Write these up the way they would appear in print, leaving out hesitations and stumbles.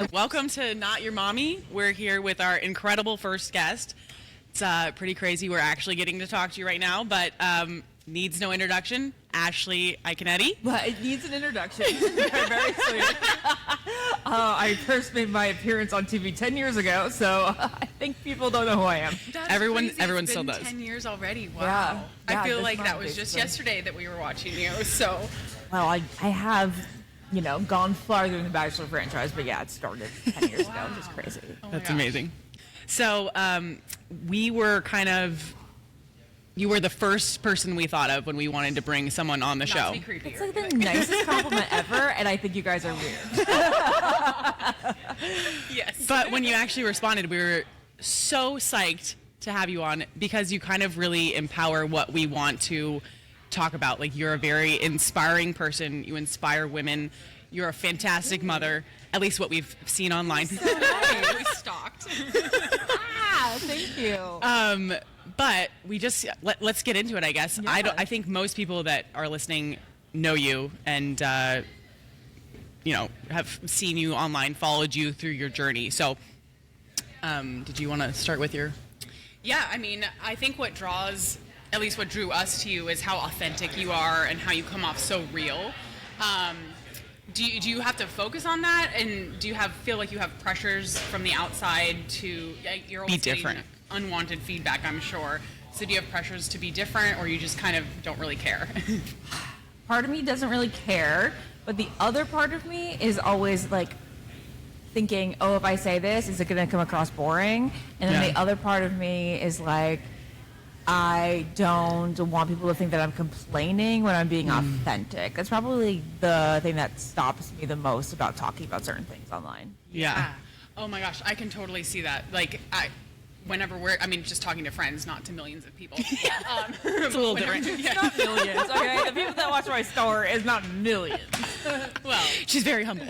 Welcome to Not Your Mommy. We're here with our incredible first guest. It's pretty crazy. We're actually getting to talk to you right now, but needs no introduction. Ashley Iaconetti. But it needs an introduction. Very sweet. I first made my appearance on TV 10 years ago, so I think people don't know who I am. Everyone It's still been does. 10 years already. Wow. Yeah. I feel this like that month, was just basically. yesterday that we were watching you. So Well, I have, gone farther in the Bachelor franchise, but yeah, it started 10 years ago, which is crazy. That's amazing. So we were you were the first person we thought of when we wanted to bring someone on the not show. to be creepy. It's like the nicest compliment ever, and I think you guys are weird. Yes. But when you actually responded, we were so psyched to have you on because you kind of really empower what we want to talk about. Like, you're a very inspiring person. You inspire women. You're a fantastic mother, at least what we've seen online. we stalked. Thank you. But we just let's get into it, I guess. Yeah. I think most people that are listening know you and have seen you online, followed you through your journey. So did you want to start with your... Yeah, I mean, I think what drew us to you is how authentic you are and how you come off so real. Do you have to focus on that, and do you feel like you have pressures from the outside to you're always Be different? getting unwanted feedback, I'm sure. So do you have pressures to be different, or you just kind of don't really care? Part of me doesn't really care, but the other part of me is always like thinking, oh, if I say this, is it going to come across boring? And then Yeah. the other part of me is like, I don't want people to think that I'm complaining when I'm being authentic. That's probably the thing that stops me the most about talking about certain things online. Yeah. Oh my gosh, I can totally see that. Like, whenever just talking to friends, not to millions of people. It's a little different. It's not millions, okay? The people that watch my store is not millions. Well, She's very humble.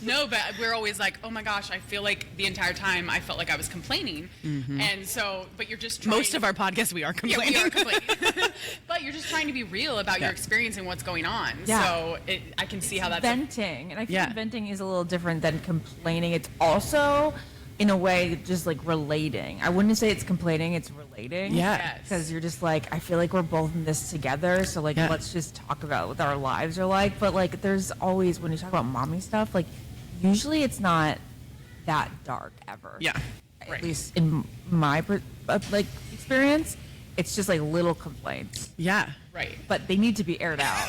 no, but we're always like, oh my gosh, I feel like the entire time I felt like I was complaining. And so, but you're just trying. Most of our podcasts, we are Yeah, complaining. we are complaining. But you're just trying to be real about your Yeah. experience and what's going on. Yeah. So I can see how that's... Venting. And I think Yeah. venting is a little different than complaining. It's also, in a way, just like relating. I wouldn't say it's complaining, it's relating. Yeah. Yes. Because you're just like, I feel like we're both in this together, so like, Yeah. let's just talk about what our lives are like. But like, there's always, when you talk about mommy stuff, like, usually it's not that dark ever. Yeah. At Right. least in my experience, it's just like little complaints, Yeah. Right. but they need to be aired out.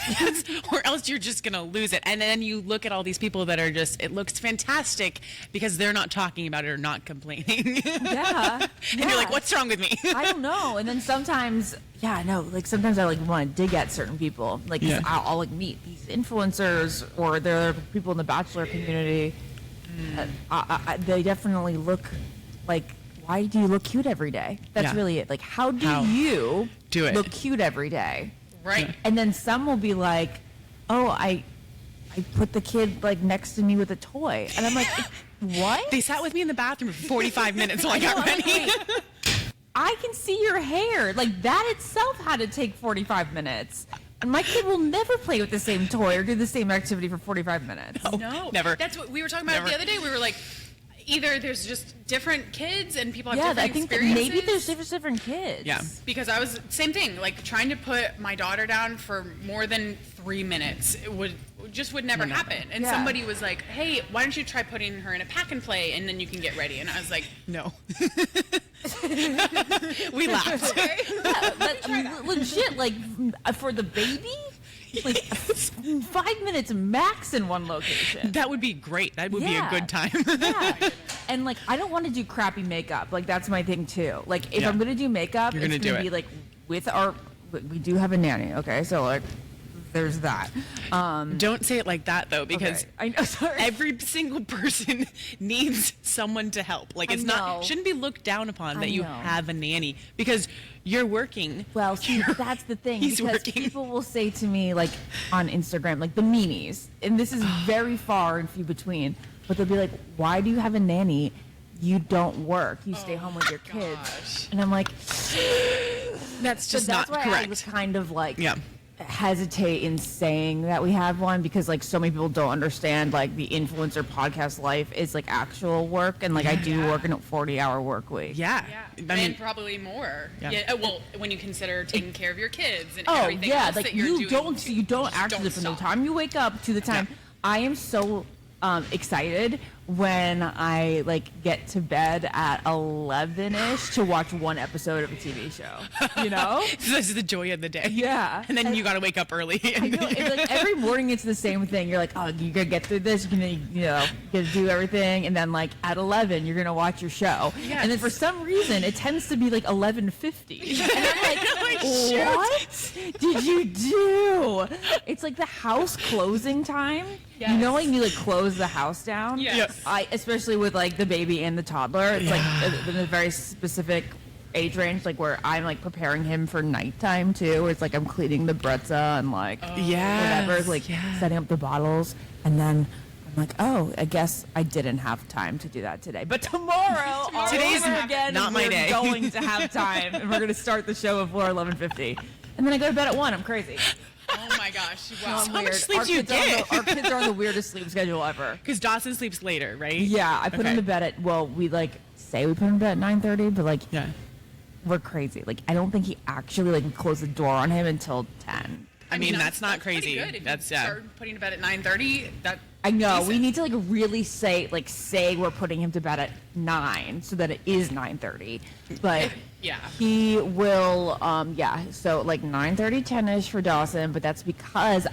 Or else you're just going to lose it. And then you look at all these people that are just, it looks fantastic because they're not talking about it or not complaining. Yeah. And you're like, what's wrong with me? I don't know. And then sometimes, like sometimes I like want to dig at certain people. Like 'cause Yeah. I'll like meet these influencers, or there are people in the Bachelor community. They definitely look like, why do you look cute every day? That's Yeah. really it. Like, how do How you do it? look cute every day? Right. And then some will be like, oh, I put the kid like next to me with a toy. And I'm like, what? They sat with me in the bathroom for 45 minutes while I got I'm like, ready. wait, I can see your hair. Like, that itself had to take 45 minutes. And my kid will never play with the same toy or do the same activity for 45 minutes. No. Never. That's what we were talking about Never. the other day. We were like, either there's just different kids and people have Yeah, different I think that experiences. maybe there's different kids. Yeah. Because I was same thing, like trying to put my daughter down for more than 3 minutes. It would never happen. And Yeah. somebody was like, "Hey, why don't you try putting her in a pack and play, and then you can get ready?" And I was like, No. We laughed. Yeah, but, legit, like, for the baby, like 5 minutes max in one location. That would be great. That would be a Yeah. good time. Yeah. And like, I don't want to do crappy makeup. Like, that's my thing too. Like, if Yeah. I'm gonna do makeup, You're it's gonna gonna do be it. like with we do have a nanny. Okay, so like, there's that. Don't say it like that, though, because Okay. I know. Sorry. every single person needs someone to help. Like, it's I not know. shouldn't be looked down upon I that you know. have a nanny because you're working. Well, see, that's the thing. He's Because working. people will say to me, like, on Instagram, like, the meanies, and this is very far and few between, but they'll be like, why do you have a nanny? You don't work. You stay home with your kids. gosh. And I'm like, That's so just that's not why correct. I was kind of like Yeah. hesitate in saying that we have one because like so many people don't understand like the influencer podcast life is like actual work, and like I do work in a 40-hour work week. Yeah. I mean, and probably more. Yeah. Well, when you consider taking care of your kids and Oh everything yeah, else like that you're you doing. don't actually from the stop. time you wake up to the time. Yeah. I am so excited when I like get to bed at 11ish to watch one episode of a TV show. You know? So this is the joy of the day. Yeah. And then you got to wake up early. I know, it's like every morning it's the same thing. You're like, oh, you're gonna get through this. You're gonna, you know, get to do everything, and then like at 11, you're gonna watch your show. Yes. And then for some reason, it tends to be like 11:50, and I'm like, what did you do? It's like the house closing time. You know, like you like close the house down. Yes. Especially with like the baby and the toddler. It's like in a very specific age range, like where I'm like preparing him for nighttime too. Where it's like I'm cleaning the bretza and like whatever, like setting up the bottles, and then I'm like, oh, I guess I didn't have time to do that today. But tomorrow, Today's again, not my we're day. going to have time, and we're going to start the show before 11:50, and then I go to bed at 1. I'm crazy. Oh my gosh! Wow. How much Weird. sleep Our do you kids are get? our kids are on the weirdest sleep schedule ever. Because Dawson sleeps later, right? Yeah, I put him to bed at, well, we like say we put him to bed at 9:30, but like Yeah. we're crazy. Like I don't think he actually like closed the door on him until 10. I mean, that's not pretty crazy. Good. If That's you start putting to bed at 9:30. That I know. decent. We need to like really say we're putting him to bed at 9 so that it is 9:30. But Yeah. he will so like 9:30, 10ish for Dawson, but that's because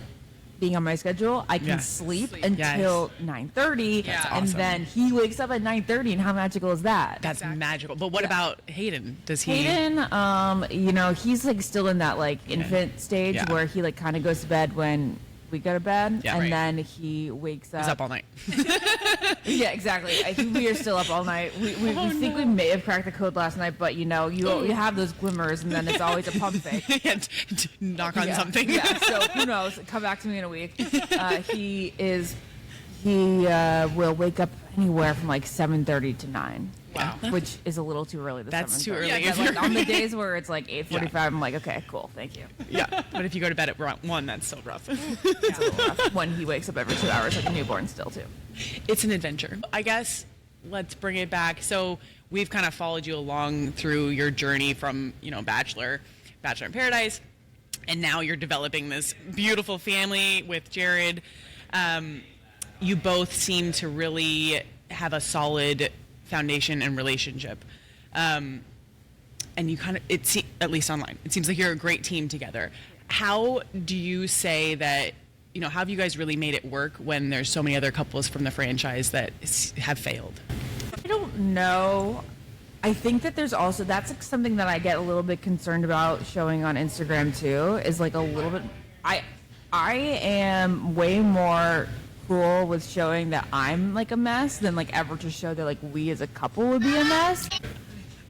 being on my schedule, I can Yeah. sleep Sleep. until 9:30, That's and awesome. then he wakes up at 9:30, and how magical is that? That's Exactly. magical. But what about Hayden? Does he? Hayden, you know, he's like still in that like infant stage Yeah. where he like kind of goes to bed when we go to bed, Yeah. and Right. then he wakes up. He's up all night. Yeah, exactly. I think we are still up all night. We think we may have cracked the code last night, but you know, you have those glimmers, and then it's always a pump fake. And knock on Yeah. something. Yeah. So who knows? Come back to me in a week. He will wake up anywhere from like 7:30 to 9. Wow. Which is a little too early. That's too 7:30. early. Yeah, if But, like, you're- on the days where it's like 8:45, I'm like, okay, cool, thank you. yeah. But if you go to bed at 1, that's still rough. It's a little rough when he wakes up every 2 hours like a newborn still too. It's an adventure. I guess let's bring it back. So we've kind of followed you along through your journey from, you know, Bachelor in Paradise, and now you're developing this beautiful family with Jared. You both seem to really have a solid foundation and relationship. And you kind of, at least online, it seems like you're a great team together. How do you say that, you know, how have you guys really made it work when there's so many other couples from the franchise that have failed? I don't know. I think that there's also, that's like something that I get a little bit concerned about showing on Instagram too, is like a little bit, I am way more cool with showing that I'm like a mess than like ever to show that like we as a couple would be a mess.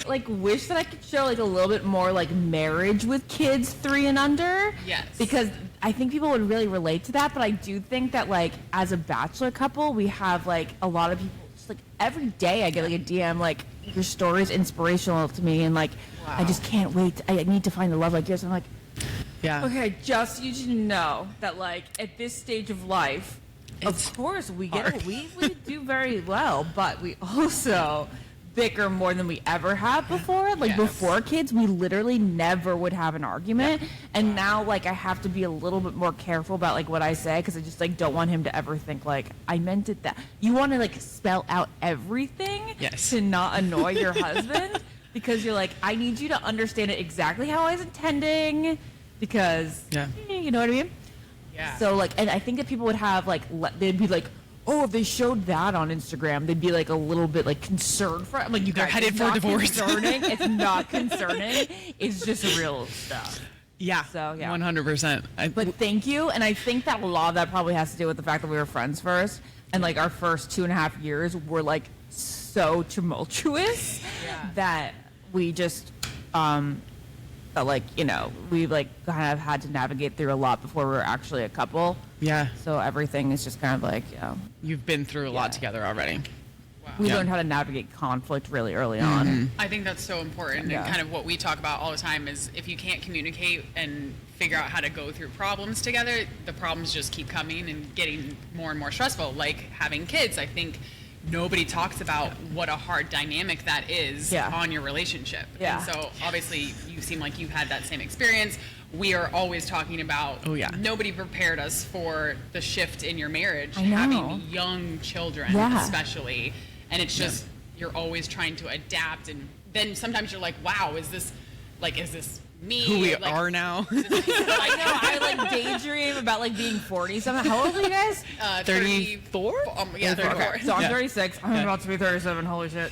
Like wish that I could show like a little bit more like marriage with kids 3 and under. Yes. Because I think people would really relate to that, but I do think that like as a bachelor couple, we have like a lot of people just like every day I get like a DM like your story is inspirational to me, and like I just can't wait. I need to find the love like yours. I'm like, Yeah. okay, just you to know that like at this stage of life, It's of course we hard. we do very well, but we also bicker more than we ever have before. Like Yes. before kids, we literally never would have an argument, and now like I have to be a little bit more careful about like what I say, because I just like don't want him to ever think like I meant it that. You want to like spell out everything Yes. to not annoy your husband, because you're like, I need you to understand it exactly how I was intending, because you know what I mean. Yeah. So like, and I think that people would have like, they'd be like, oh, if they showed that on Instagram, they'd be like a little bit like concerned for it. I'm like, you They're guys, headed it's for not divorce. Concerning. It's not concerning. It's just real stuff. Yeah. So, yeah. 100%. But thank you. And I think that a lot of that probably has to do with the fact that we were friends first. And like our first 2.5 years were like so tumultuous that we just, that like, you know, we like kind of had to navigate through a lot before we were actually a couple. yeah. So everything is just kind of like, you know. You've been through a lot together already. we learned how to navigate conflict really early on. I think that's so important. Yeah. And kind of what we talk about all the time is if you can't communicate and figure out how to go through problems together, the problems just keep coming and getting more and more stressful. Like having kids, I think nobody talks about what a hard dynamic that is on your relationship. Yeah. And so obviously you seem like you had that same experience. We are always talking about nobody prepared us for the shift in your marriage, having young children especially. And it's just, you're always trying to adapt. And then sometimes you're like, wow, is this me? Who we are now. I know. I like daydream about like being 40 something. How old are you guys? 34? Yeah, 34. Okay. So I'm 36. I'm about to be 37. Holy shit.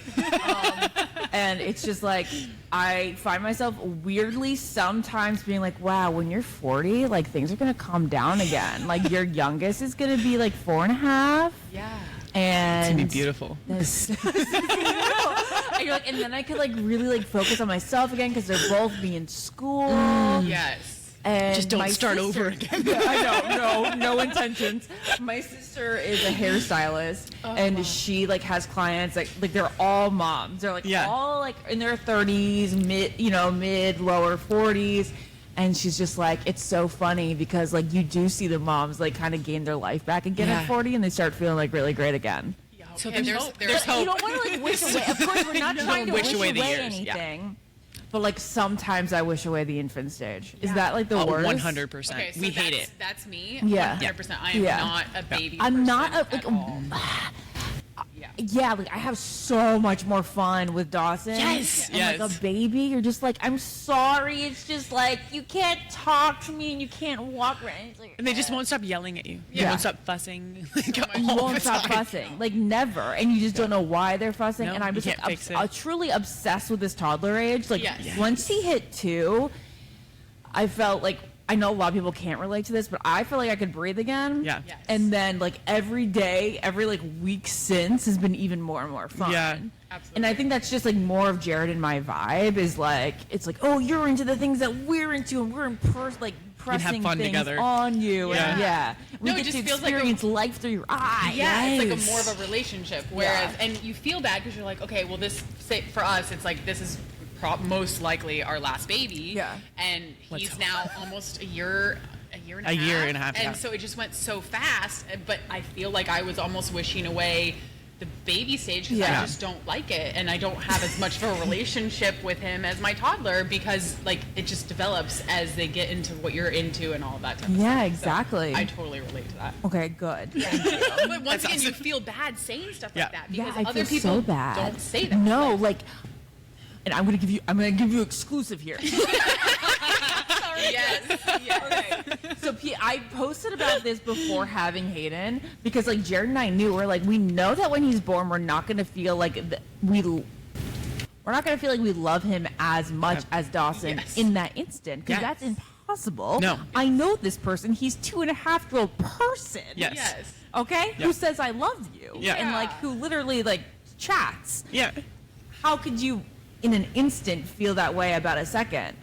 And it's just like, I find myself weirdly sometimes being like, wow, when you're 40, like things are going to calm down again. Like your youngest is going to be like 4.5. Yeah. And It's going to be beautiful. And you're like, and then I could like really like focus on myself again because they're both be in school. Yes. And Just don't my start sister- over again. I know, no intentions. My sister is a hairstylist, and she like has clients like they're all moms. They're like all like in their 30s, mid, lower 40s. And she's just like, it's so funny because like you do see the moms like kind of gain their life back again at 40, and they start feeling like really great again. So And there's hope. there's hope. You don't want to like wish away. Of course, we're not trying to wish away the years, anything. But like sometimes I wish away the infant stage. Is that like the worst? 100%. Okay, so we hate it. That's me. Yeah. 100%. I am not a baby. I'm not person a, at all. yeah, like I have so much more fun with Dawson. Yes, and yes. like a baby, you're just like, I'm sorry. It's just like you can't talk to me and you can't walk around. It's like, And they just won't stop yelling at you. They Yeah. won't stop fussing. Like, you all won't the stop time. fussing, like never, and you just don't know why they're fussing. No, And I'm you just can't like fix it. truly obsessed with this toddler age. Like Yes. once he hit 2, I felt like I know a lot of people can't relate to this, but I feel like I could breathe again. Yeah. Yes. And then like every day, every like week since has been even more and more fun. Yeah. Absolutely. And I think that's just like more of Jared and my vibe is like it's like, oh, you're into the things that we're into, and we're pressing fun things together. on you. Yeah. And yeah. We No, it get just to feels like a- experience life through your eyes. Yeah, it's like Yes. a more of a relationship. Whereas, and you feel bad because you're like, okay, well, for us, it's like this is most likely our last baby. Yeah. And Let's he's hope. now almost a year and a half. A year and a half, And yeah. so it just went so fast. But I feel like I was almost wishing away the baby stage because Yeah. I just don't like it, and I don't have as much of a relationship with him as my toddler because like it just develops as they get into what you're into and all of that type of Yeah, stuff. So exactly. I totally relate to that. Okay, good. But once That's again, you awesome. feel bad saying stuff Yeah. like that Yeah, because I other feel people so bad. don't say that. No, like, and I'm gonna give you exclusive here. Yes. Okay. So I posted about this before having Hayden because like Jared and I knew we know that when he's born we're not gonna feel like we're not gonna feel like we love him as much as Dawson Yes. in that instant because Yes. that's impossible. No. I know this person. He's 2.5-year-old person. Yes. Yes. Okay. Yeah. Who says I love you? Yeah. And like who literally like chats. Yeah. How could you in an instant feel that way about a second?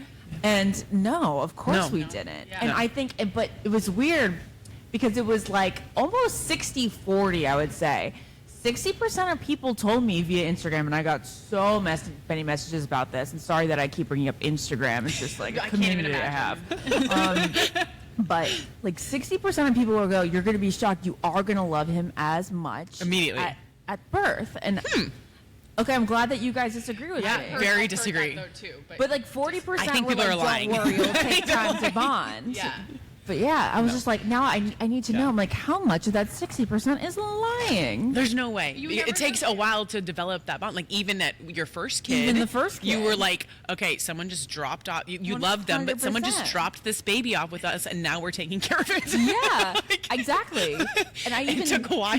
And no, of course No. we No. didn't. Yeah. And No. I think, but it was weird because it was like almost 60-40, I would say. 60% of people told me via Instagram, and I got so many messages about this. And sorry that I keep bringing up Instagram. It's just like a I can't even community I have. But like 60% of people will go, you're going to be shocked. You are going to love him as much Immediately. at birth. And okay, I'm glad that you guys disagree with Yeah, me. very I've heard disagree. that, though, too, But like 40% I think were people like, are lying. don't worry, it'll take time to bond. yeah. But yeah, I was just like, now I need to know. I'm like, how much of that 60% is lying? There's no way. You It never takes know. a while to develop that bond. Like even at your first kid, Even the first you kid. were like, okay, someone just dropped off. You love them, but someone just 100%. dropped this baby off with us, and now we're taking care of it. Yeah, Like, exactly. And I even it took a while.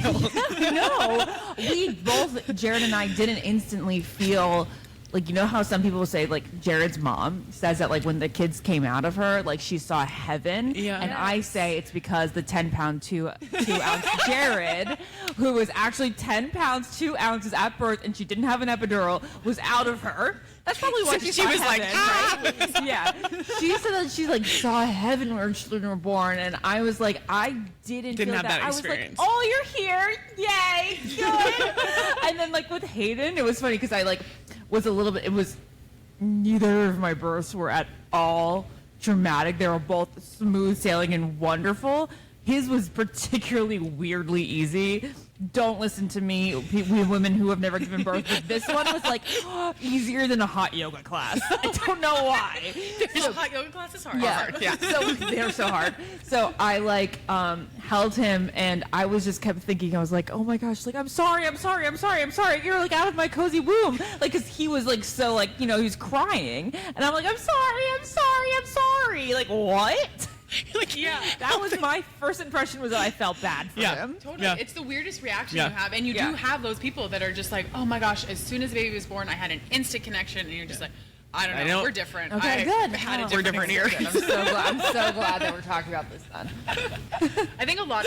no, we both, Jared and I, didn't instantly feel like, you know how some people say like Jared's mom says that like when the kids came out of her, like she saw heaven. Yeah. And I say it's because the 10-pound, 2-ounce Jared, who was actually 10 pounds, 2 ounces at birth, and she didn't have an epidural, was out of her. That's probably why So she she saw was like, heaven, right? Yeah. She said that she like saw heaven when her children were born, and I was like, I didn't feel have that I was experience. like, oh, you're here, yay, good. And then like with Hayden, it was funny because I like was a little bit. It was neither of my births were at all dramatic. They were both smooth sailing and wonderful. His was particularly weirdly easy. Don't listen to me, we women who have never given birth. But this one was like easier than a hot yoga class. I don't know why. Hot yoga class is hard. Yeah. So they're so hard. So I like held him, and I was just kept thinking. I was like, oh my gosh, like I'm sorry. You're like out of my cozy womb, like because he was like so like he was crying, and I'm like I'm sorry. Like what? Like, Yeah. That was my first impression was that I felt bad for him. Totally. Yeah. It's the weirdest reaction Yeah. you have. And you do have those people that are just like, oh my gosh, as soon as the baby was born, I had an instant connection. And you're just like, I don't know. We're different. Okay, good. Had a Oh. We're different here. I'm so glad that we're talking about this then. I think a lot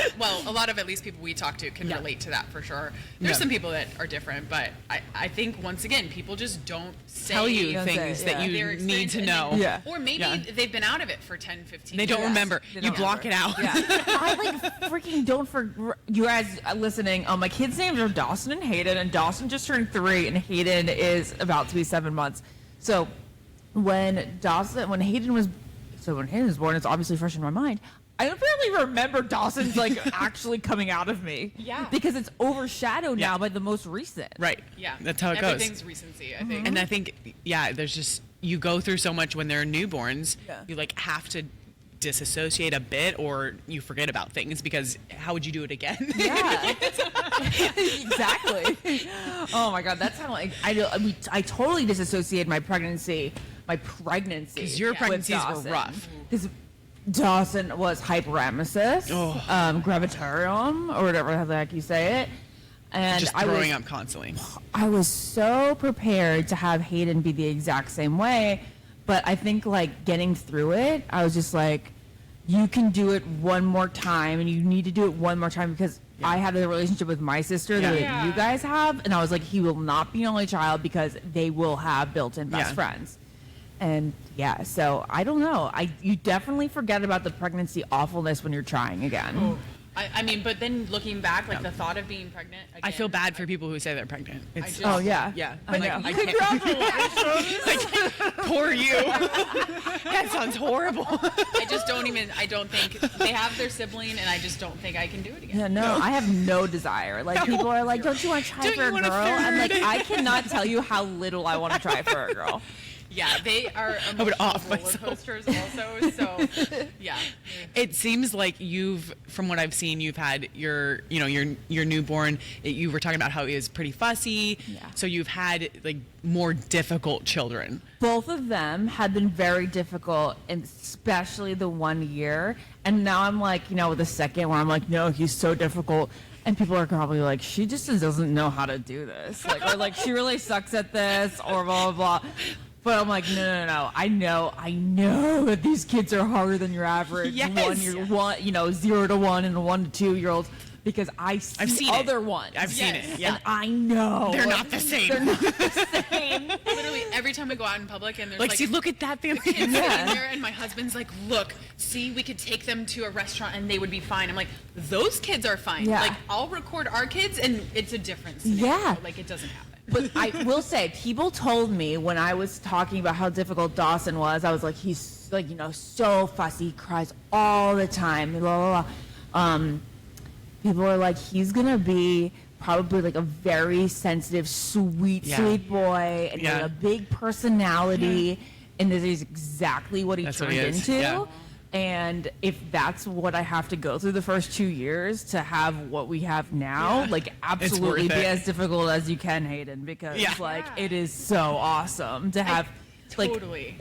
of at least people we talk to can relate to that for sure. There's Yeah. some people that are different, but I think once again, people just don't say Tell you Don't things say, that yeah. you their need to experience, know. and Yeah. Or maybe Yeah. they've been out of it for 10, 15 They don't years. remember. They You don't block remember. it out. Yeah. I like freaking don't for you guys listening. My kids' names are Dawson and Hayden, and Dawson just turned 3, and Hayden is about to be 7 months. So when Hayden was born, it's obviously fresh in my mind. I barely remember Dawson's like actually coming out of me. Yeah. Because it's overshadowed Yeah. now by the most recent. Right. Yeah. That's how it goes. Everything's recency, I think. And I think, there's just, you go through so much when they're newborns, Yeah. you like have to disassociate a bit or you forget about things because how would you do it again? Yeah. Exactly. Oh my God. That's how I totally disassociated my pregnancy. Because your pregnancies were rough. Because Dawson was hyperemesis, gravitarium, or whatever the heck you say it. And Just throwing up constantly. I was so prepared to have Hayden be the exact same way. But I think like getting through it, I was just like, you can do it one more time and you need to do it one more time because I had a relationship with my sister that Yeah. you guys have. And I was like, he will not be an only child because they will have built-in best Yeah. friends. And so I don't know. You definitely forget about the pregnancy awfulness when you're trying again. I mean, but then looking back, like the thought of being pregnant. Again, I feel bad for people who say they're pregnant. It's, just- Oh yeah. yeah. I Like, know. I can't, poor you. That sounds horrible. I don't think they have their sibling, and I just don't think I can do it again. Yeah, no, I have no desire. Like people are like, "Don't you want to try Don't for you a want a girl?" I'm like, third? I cannot tell you how little I want to try for a girl. Yeah, they are would emotional off roller myself. coasters also. So, yeah. It seems like from what I've seen, you've had your newborn. You were talking about how he is pretty fussy. Yeah. So you've had like more difficult children. Both of them have been very difficult, and especially the 1 year. And now I'm like, with the second where I'm like, no, he's so difficult. And people are probably like, she just doesn't know how to do this. Like, or like, she really sucks at this, or blah, blah, blah. But I'm like, no. I know that these kids are harder than your average Yes. 0 to 1 and 1 to 2 year olds. Because I've seen other it. ones. I've seen it. Yeah. And I know. They're not the same. They're not the same. Literally every time we go out in public and there's Like, like see, look at that family. kids sitting Yeah. there, and my husband's like, look, see, we could take them to a restaurant and they would be fine. I'm like, those kids are fine. Yeah. Like, I'll record our kids and it's a different scenario. Yeah. Like, it doesn't happen. But I will say, people told me when I was talking about how difficult Dawson was, I was like, he's like, so fussy, cries all the time, blah, blah, blah. People are like, he's going to be probably like a very sensitive, sweet boy and like a big personality. And this is exactly what he That's what turned he is. into. Yeah. And if that's what I have to go through the first 2 years to have what we have now, like absolutely worth be it. as difficult as you can, Hayden, because it is so awesome to have Totally.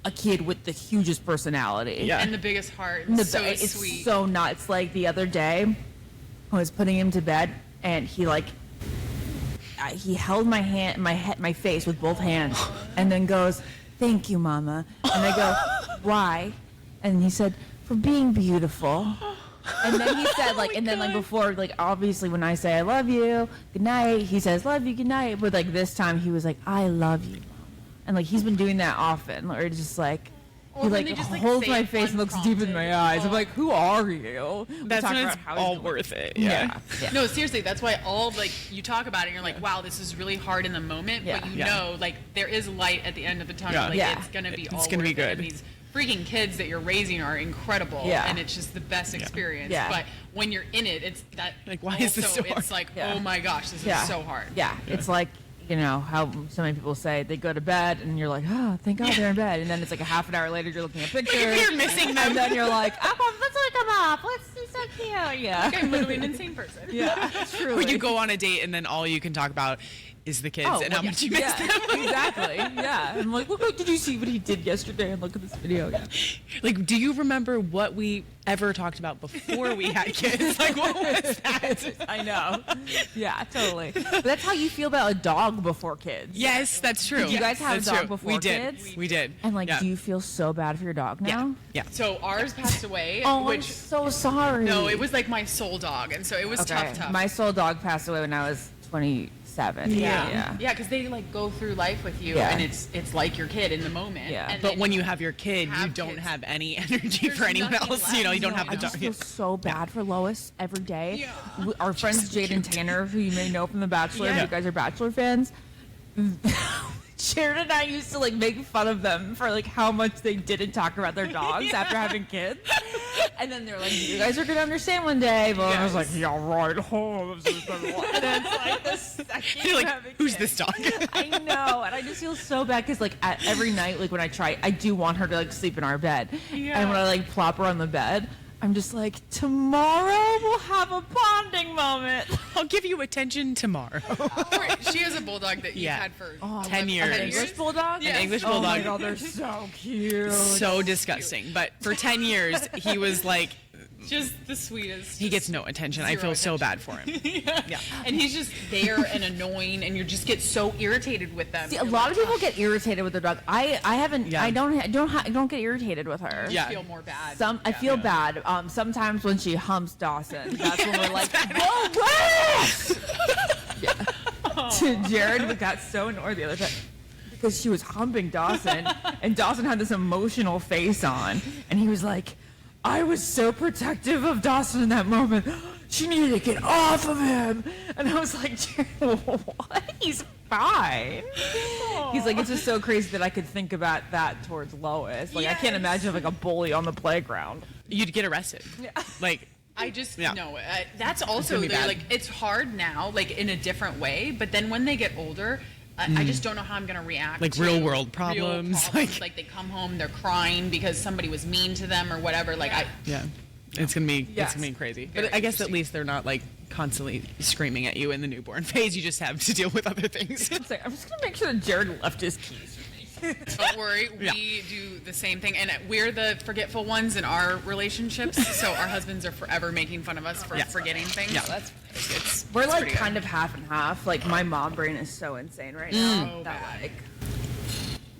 a kid with the hugest personality. Yeah. And the biggest heart. And So it's sweet. so nuts. Like the other day, I was putting him to bed, and he held my face with both hands, and then goes, "Thank you, Mama." And I go, "Why?" And he said, "For being beautiful." And then he said, before, obviously when I say I love you, good night, he says love you, good night. But this time he was like, I love you, Mama. And he's been doing that often, or just Or He when like they just, like, holds say my it face and looks deep in my unprompted. eyes. I'm Oh. like, who are you? We That's talk when about it's how he's all doing. worth it. Yeah. No, seriously, that's why all like you talk about it and you're like, wow, this is really hard in the moment, but you Yeah. know, like there is light at the end of the tunnel. Yeah. Like Yeah. it's gonna be It's all gonna be worth it. good. And these freaking kids that you're raising are incredible. Yeah. And it's just the best experience. Yeah. But when you're in it, it's that Like, why is this also, so hard? it's like, Yeah. oh my gosh, this Yeah. is so hard. Yeah. It's like, you know, how so many people say they go to bed and you're like, oh, thank God they're in bed. And then it's like a half an hour later, you're looking at pictures. You're missing them. And then you're like, oh, let's wake them up. Let's see, so cute. Yeah. Like, I'm literally an insane person. Yeah. Or you go on a date and then all you can talk about is the kids and how much you miss yeah, them. exactly. Yeah. I'm like, look, did you see what he did yesterday? And look at this video. Yeah. Like, do you remember what we ever talked about before we had kids? Like, what was that? I know. Yeah, totally. But that's how you feel about a dog before kids. Yes, that's true. Did you guys have a That's dog true. before we did. kids? We did. And like, yeah. do you feel so bad for your dog now? Yeah. So ours passed away, Oh, I'm which so sorry. no, it was like my soul dog, and so it was okay. tough. My soul dog passed away when I was 27. Yeah, because they like go through life with you, Yeah. and it's like your kid in the moment. Yeah. And But then when you have your kid, you have don't kids. have any energy There's for anyone nothing else. You know, you don't left. have I the just dog. feel so bad for Lois every day. Yeah. Our friends Jade and Tanner, who you may know from The Bachelor, if Yeah. you guys are Bachelor fans. Sharon and I used to like make fun of them for like how much they didn't talk about their dogs after having kids. And then they're like, you guys are gonna understand one day. But I was like, yeah, right. Oh, this is the one. And then it's like the second You're you like, have a who's kid. this dog? I know, and I just feel so bad because like every night, like when I try, I do want her to like sleep in our bed, and when I like plop her on the bed, I'm just like, tomorrow we'll have a bonding moment. I'll give you attention tomorrow. she has a bulldog that you've Yeah. had for 10 years. An English bulldog. Yeah. An English Oh my bulldog. god, they're so cute. So disgusting. But for 10 years, he was like, just the sweetest. he gets no attention. I Zero feel so bad for him. Yeah. And he's just there and annoying, and you just get so irritated with them. See, a lot of people get irritated with their dog. I haven't. Yeah. I don't get irritated with her. Yeah. feel more bad. I feel bad. Sometimes when she humps Dawson, that's when we're like, "Go west!" Yeah. Jared got so annoyed the other time because she was humping Dawson, and Dawson had this emotional face on, and he was like, "I was so protective of Dawson in that moment. She needed to get off of him," and I was like, "Jared, what? He's fine." He's like, it's just so crazy that I could think about that towards Lois. Like, I can't Yes. imagine like a bully on the playground. You'd get arrested. Like, I just Yeah. no. That's also gonna be they're bad. like it's hard now, like in a different way. But then when they get older, I just don't know how I'm gonna react. Like to real world problems, Like they come home, they're crying because somebody was mean to them or whatever. Like yeah. It's gonna be Yes. it's gonna be crazy. Very But I guess at interesting. least they're not like constantly screaming at you in the newborn phase. You just have to deal with other things. It's like, I'm just gonna make sure that Jared left his keys for me. don't worry, Yeah. we do the same thing, and we're the forgetful ones in our relationships. So our husbands are forever making fun of us for Yeah. forgetting things. Yeah. That's it's We're it's like pretty good. kind of half and half. Like my mom brain is so insane right now. So that bad. like,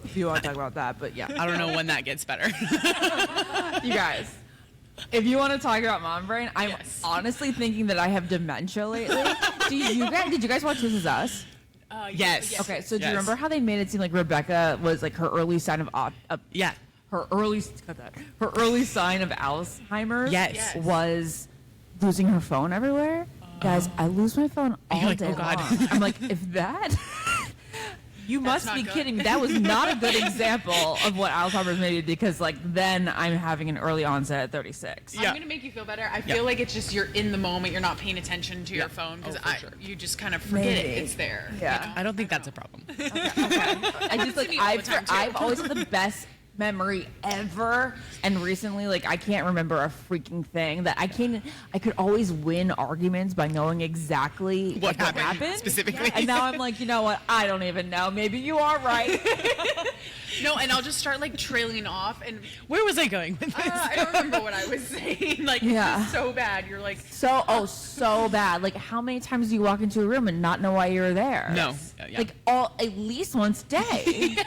if you want to talk about that, but yeah, I don't know when that gets better. you guys. If you want to talk about mom brain, I'm Yes. honestly thinking that I have dementia lately. Did you guys watch This Is Us? Yes. Okay, so do Yes. you remember how they made it seem like Rebecca was like her early sign of Yeah. her early sign of Alzheimer's Yes. was losing her phone everywhere? Guys, I lose my phone all You're like, day oh, God. long. I'm like, if that you must not be good. kidding me. That was not a good example of what Alzheimer's may be because like then I'm having an early onset at 36. Yeah. I'm gonna make you feel better. I feel like it's just you're in the moment. You're not paying attention to Yeah. your phone because Oh, for sure. you just kind of forget Maybe. it. It's there. Yeah. I don't think that's a problem. I just like me all the time, too. I've always had the best memory ever, and recently like I can't remember a freaking thing that I could always win arguments by knowing exactly What like, happened specifically. and now I'm like, you know what, I don't even know, maybe you are right. No, and I'll just start like trailing off, and Where was I going with this? I don't remember what I was saying. Like Yeah. it's just so bad. You're like, so bad. Like how many times do you walk into a room and not know why you're there? No. Yeah. Like at least once a day.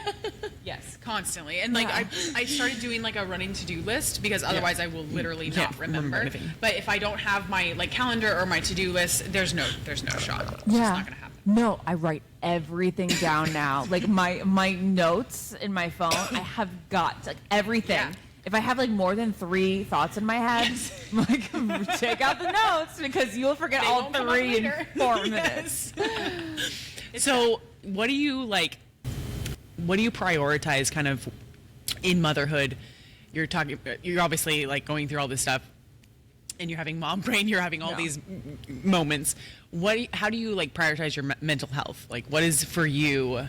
yes, constantly. And like I started doing like a running to-do list because otherwise I will literally can't not remember remember. anything. But if I don't have my like calendar or my to-do list, there's no shot. It's Yeah. just not gonna happen. No, I write everything down now. Like my notes in my phone, I have got like everything. Yeah. If I have like more than 3 thoughts in my head, I'm like, take out the notes because you'll forget They all won't come up 3 in later. 4 minutes. So what do you like? What do you prioritize kind of in motherhood? You're obviously like going through all this stuff, and you're having mom brain. You're having all Yeah. these moments. How do you like prioritize your mental health? Like, what is for you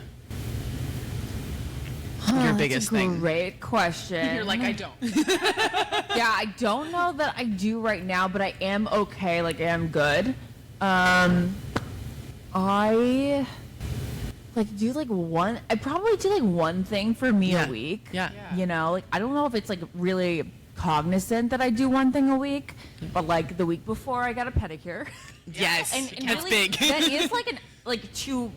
your biggest thing? Great question. You're like, I don't. Yeah, I don't know that I do right now, but I am okay. Like, I am good. I do like one. I probably do like one thing for me Yeah. a week. Yeah. You know, like I don't know if it's like really cognizant that I do one thing a week, but like the week before I got a pedicure. Yes, and that's really, big. That is like two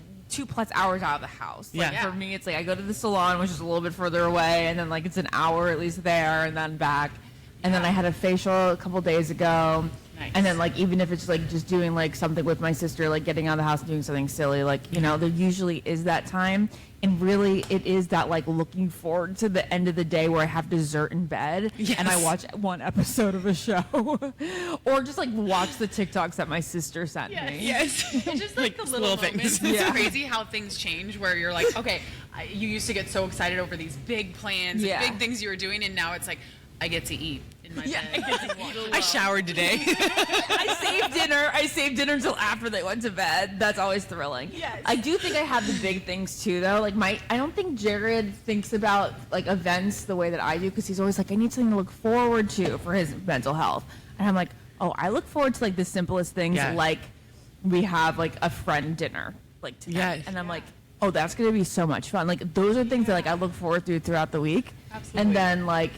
plus hours out of the house. Like Yeah. for me, it's like I go to the salon, which is a little bit further away, and then like it's an hour at least there, and then back. And then I had a facial a couple days ago. Nice. And then like even if it's like just doing like something with my sister, like getting out of the house and doing something silly, like you know, there usually is that time. And really it is that like looking forward to the end of the day where I have dessert in bed and I Yes. watch one episode of a show. Or just like watch the TikToks that my sister sent me. Yes. It's just like the little things. moments. It's Yeah. crazy how things change where you're like, okay, you used to get so excited over these big plans Yeah. and big things you were doing, and now it's like, I get to eat in my Yeah. bed. I showered today. I saved dinner until after they went to bed. That's always thrilling. Yes. I do think I have the big things too, though. Like I don't think Jared thinks about like events the way that I do because he's always like, I need something to look forward to for his mental health, and I'm like, oh, I look forward to like the simplest things, Yeah. like we have like a friend dinner like tonight, Yes. and I'm like, oh, that's gonna be so much fun. Like those are things that like I look forward to throughout the week, Absolutely. and then like.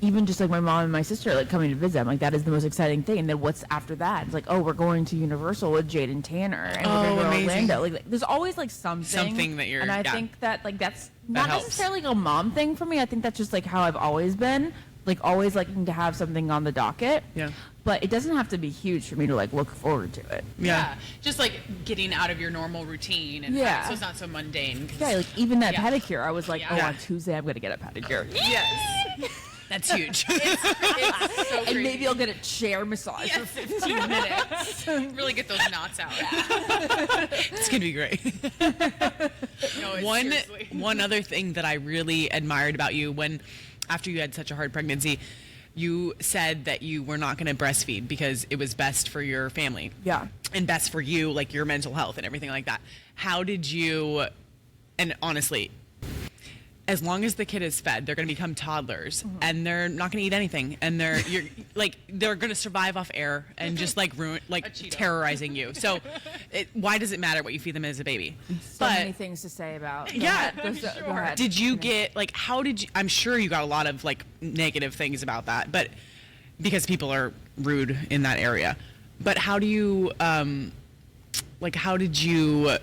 Even just like my mom and my sister like coming to visit, I'm like, that is the most exciting thing. And then what's after that? It's like, oh, we're going to Universal with Jade and Tanner, and we're Oh, going to amazing. Orlando. Like, there's always like something that you're- and I yeah. think that like that's not helps. necessarily a mom thing for me. I think that's just like how I've always been, like always liking to have something on the docket. Yeah. But it doesn't have to be huge for me to like look forward to it. Yeah. Just like getting out of your normal routine and Yeah. so it's not so mundane. 'cause- Yeah, like even that Yeah. pedicure, I was like, oh, Yeah. on Tuesday I'm gonna get a pedicure. Yes. That's huge. It's so And crazy. maybe I'll get a chair massage for 15 minutes. Really get those knots out. It's gonna be great. No, it's one seriously. one other thing that I really admired about you when after you had such a hard pregnancy, you said that you were not going to breastfeed because it was best for your family. Yeah. And best for you, like your mental health and everything like that. How did you, and honestly, as long as the kid is fed, they're going to become toddlers and they're not going to eat anything. And they're going to survive off air and just like ruin, A like Cheeto. terrorizing you. So why does it matter what you feed them as a baby? So many things to say about. Go Yeah, ahead. I'm Go ahead. Did you get like how did you I'm sure you got a lot of like negative things about that, but because people are rude in that area. But how do you like how did you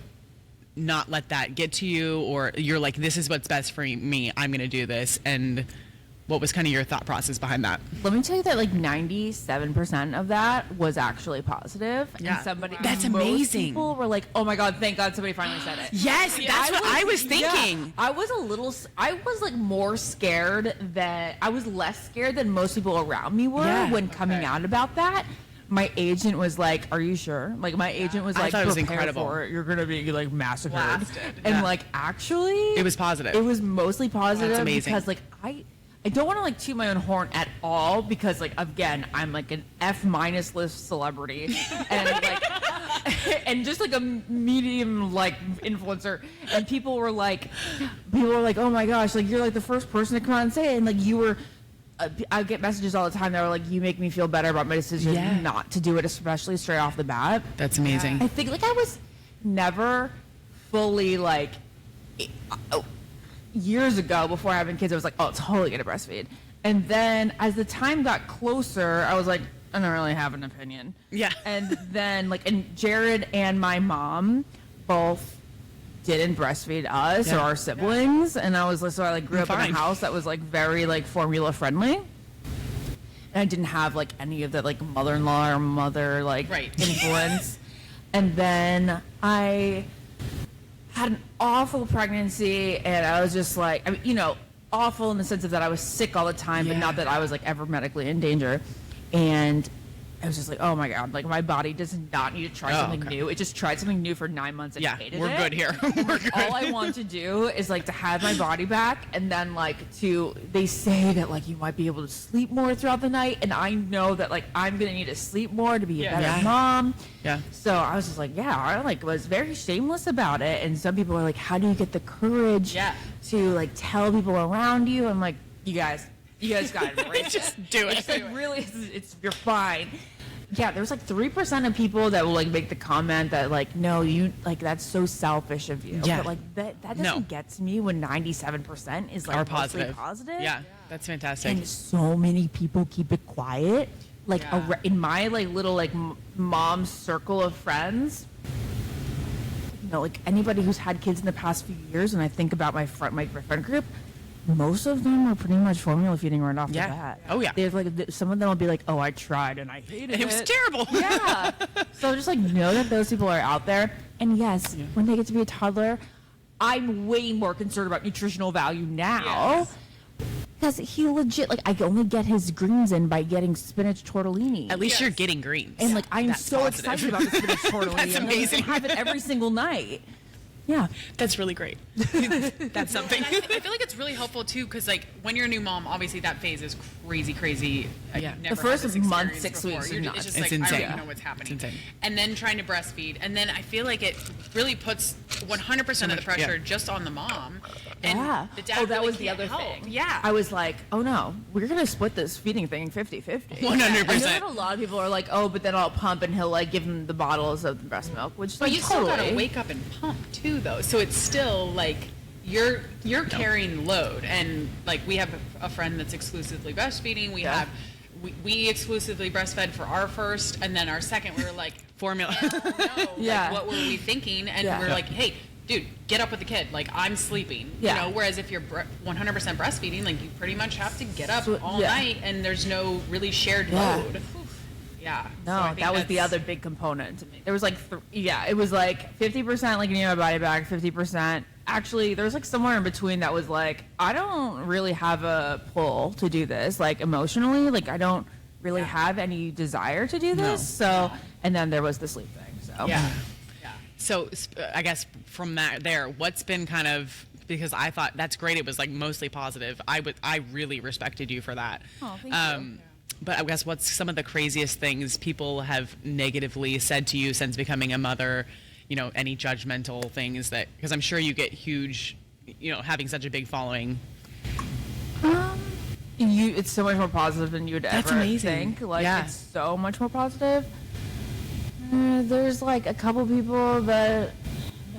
not let that get to you, or you're like, this is what's best for me, I'm gonna do this? And what was kind of your thought process behind that? Let me tell you that like 97% of that was actually positive. Yeah. And somebody, That's most amazing. people were like, oh my God, thank God somebody finally said it. Yes, that's what I was thinking. Yeah, I was like more scared I was less scared than most people around me were Yeah. when coming out about that. My agent was like, are you sure? Like my agent was I like, thought it was prepare incredible. for it. You're going to be like massacred. Blasted. And Yeah. like actually. It was positive. It was mostly positive. That's amazing. Because like I don't want to like toot my own horn at all because like again I'm like an F- list celebrity and like and just like a medium like influencer, and people were like oh my gosh, like you're like the first person to come out and say it, and like you were I get messages all the time that are like, you make me feel better about my decision Yeah. not to do it, especially straight off the bat. That's amazing. I think like I was never fully like years ago before having kids, I was like, oh, totally gonna breastfeed. And then as the time got closer, I was like, I don't really have an opinion. Yeah. And then and Jared and my mom both didn't breastfeed us Yeah. or our siblings, and I was so I like grew up in Fine. a house that was like very like formula friendly. And I didn't have like any of that like mother-in-law or mother like Right. influence. And then I had an awful pregnancy, and I was just like, I mean, you know, awful in the sense of that I was sick all the time, but not that I was like ever medically in danger. And I was just like, oh my God, like my body does not need to try something new. It just tried something new for 9 months and hated it. We're good here. We're good. All I want to do is like to have my body back, and then like they say that like you might be able to sleep more throughout the night, and I know that like I'm gonna need to sleep more to be a better mom. Yeah. So I was just like, I like was very shameless about it, and some people are like, how do you get the courage to like tell people around you? I'm like, you guys got it. Right? Just do it. It's like really, you're fine. Yeah, there's like 3% of people that will like make the comment that like, no, you like that's so selfish of you. Yeah. But like that doesn't get to me when 97% is like Are positive. Yeah, that's fantastic. And so many people keep it quiet. Like in my like little like mom circle of friends, you know, like anybody who's had kids in the past few years, and I think about my friend group, most of them are pretty much formula feeding right off the bat. Oh yeah. There's like some of them will be like, oh, I tried and I hated it. It was terrible. Yeah. So just like know that those people are out there, and yes, when they get to be a toddler, I'm way more concerned about nutritional value now. Because he legit, like, I can only get his greens in by getting spinach tortellini. At least you're getting greens. And, like, I'm That's so positive. excited about the spinach tortellini. That's I'm amazing. I have it every single night. Yeah. That's really great. That's something. I feel like it's really helpful too, because like when you're a new mom, obviously that phase is crazy. Yeah. Never The first had this month, experience 6 before. weeks, You're is it's just nuts. like It's I don't insane. even know what's happening. It's insane. And then trying to breastfeed, and then I feel like it really puts 100% of the pressure just on the mom. And the dad that really was the can't other help. thing. Yeah. I was like, oh no, we're going to split this feeding thing 50-50. 100%. I know that a lot of people are like, oh, but then I'll pump and he'll like give him the bottles of the breast milk, which But like, you still totally. gotta wake up and pump too, though. So it's still like you're carrying load. And like we have a friend that's exclusively breastfeeding. We exclusively breastfed for our first, and then our second we were like Formula. like, what were we thinking? And we're like, hey, dude, get up with the kid. Like I'm sleeping. Yeah. You know. Whereas if you're 100% breastfeeding, like you pretty much have to get up So- all night, and there's no really shared load. Yeah. No, So I think that was the that's- other big component to me. There was like, it was like 50% like you need my body back, 50%. Actually, there was like somewhere in between that was like, I don't really have a pull to do this, like emotionally, like I don't really have any desire to do this. So, and then there was the sleep thing. So Yeah. So I guess from there, what's been kind of, because I thought that's great. It was like mostly positive. I really respected you for that. Oh, thank you. But I guess what's some of the craziest things people have negatively said to you since becoming a mother? You know, any judgmental things that, because I'm sure you get huge, you know, having such a big following. It's so much more positive than you would That's ever amazing. think. Like Yeah. it's so much more positive. There's like a couple people that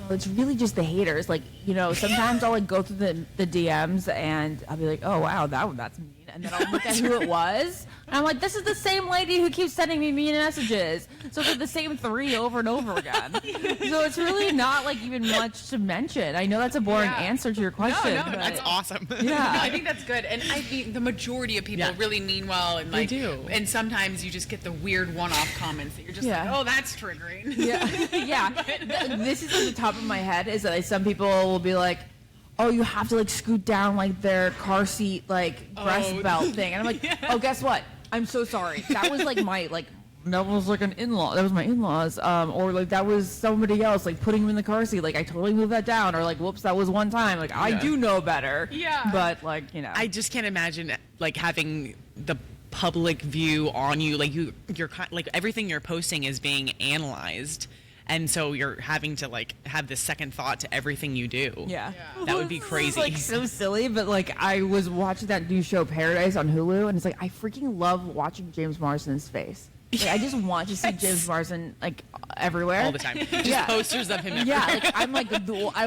it's really just the haters. Like, you know, sometimes I'll like go through the DMs and I'll be like, oh wow, that's mean. And then I'll look at who it was. And I'm like, this is the same lady who keeps sending me mean messages. So it's like the same 3 over and over again. So it's really not like even much to mention. I know that's a boring answer to your question. no, but That's awesome. Yeah. No, I think that's good. And I mean, the majority of people really mean well, and like, do. and sometimes you just get the weird one-off comments that you're just like, oh, that's triggering. Yeah. This is at the top of my head is that like, some people will be like, oh, you have to like scoot down like their car seat like breast belt thing, and I'm like, oh, guess what? I'm so sorry. That was like my like that was like an in-law. That was my in-laws, or like that was somebody else like putting them in the car seat. Like I totally moved that down, or like whoops, that was one time. Like I do know better. Yeah. But like you know, I just can't imagine like having the public view on you. Like you're like everything you're posting is being analyzed. And so you're having to like have this second thought to everything you do. Yeah. That would be This is, crazy. like so silly, but like I was watching that new show Paradise on Hulu, and it's like I freaking love watching James Marsden's face. Like, I just want to see James Marsden like everywhere all the time. Just posters of him everywhere. Yeah, like I'm like,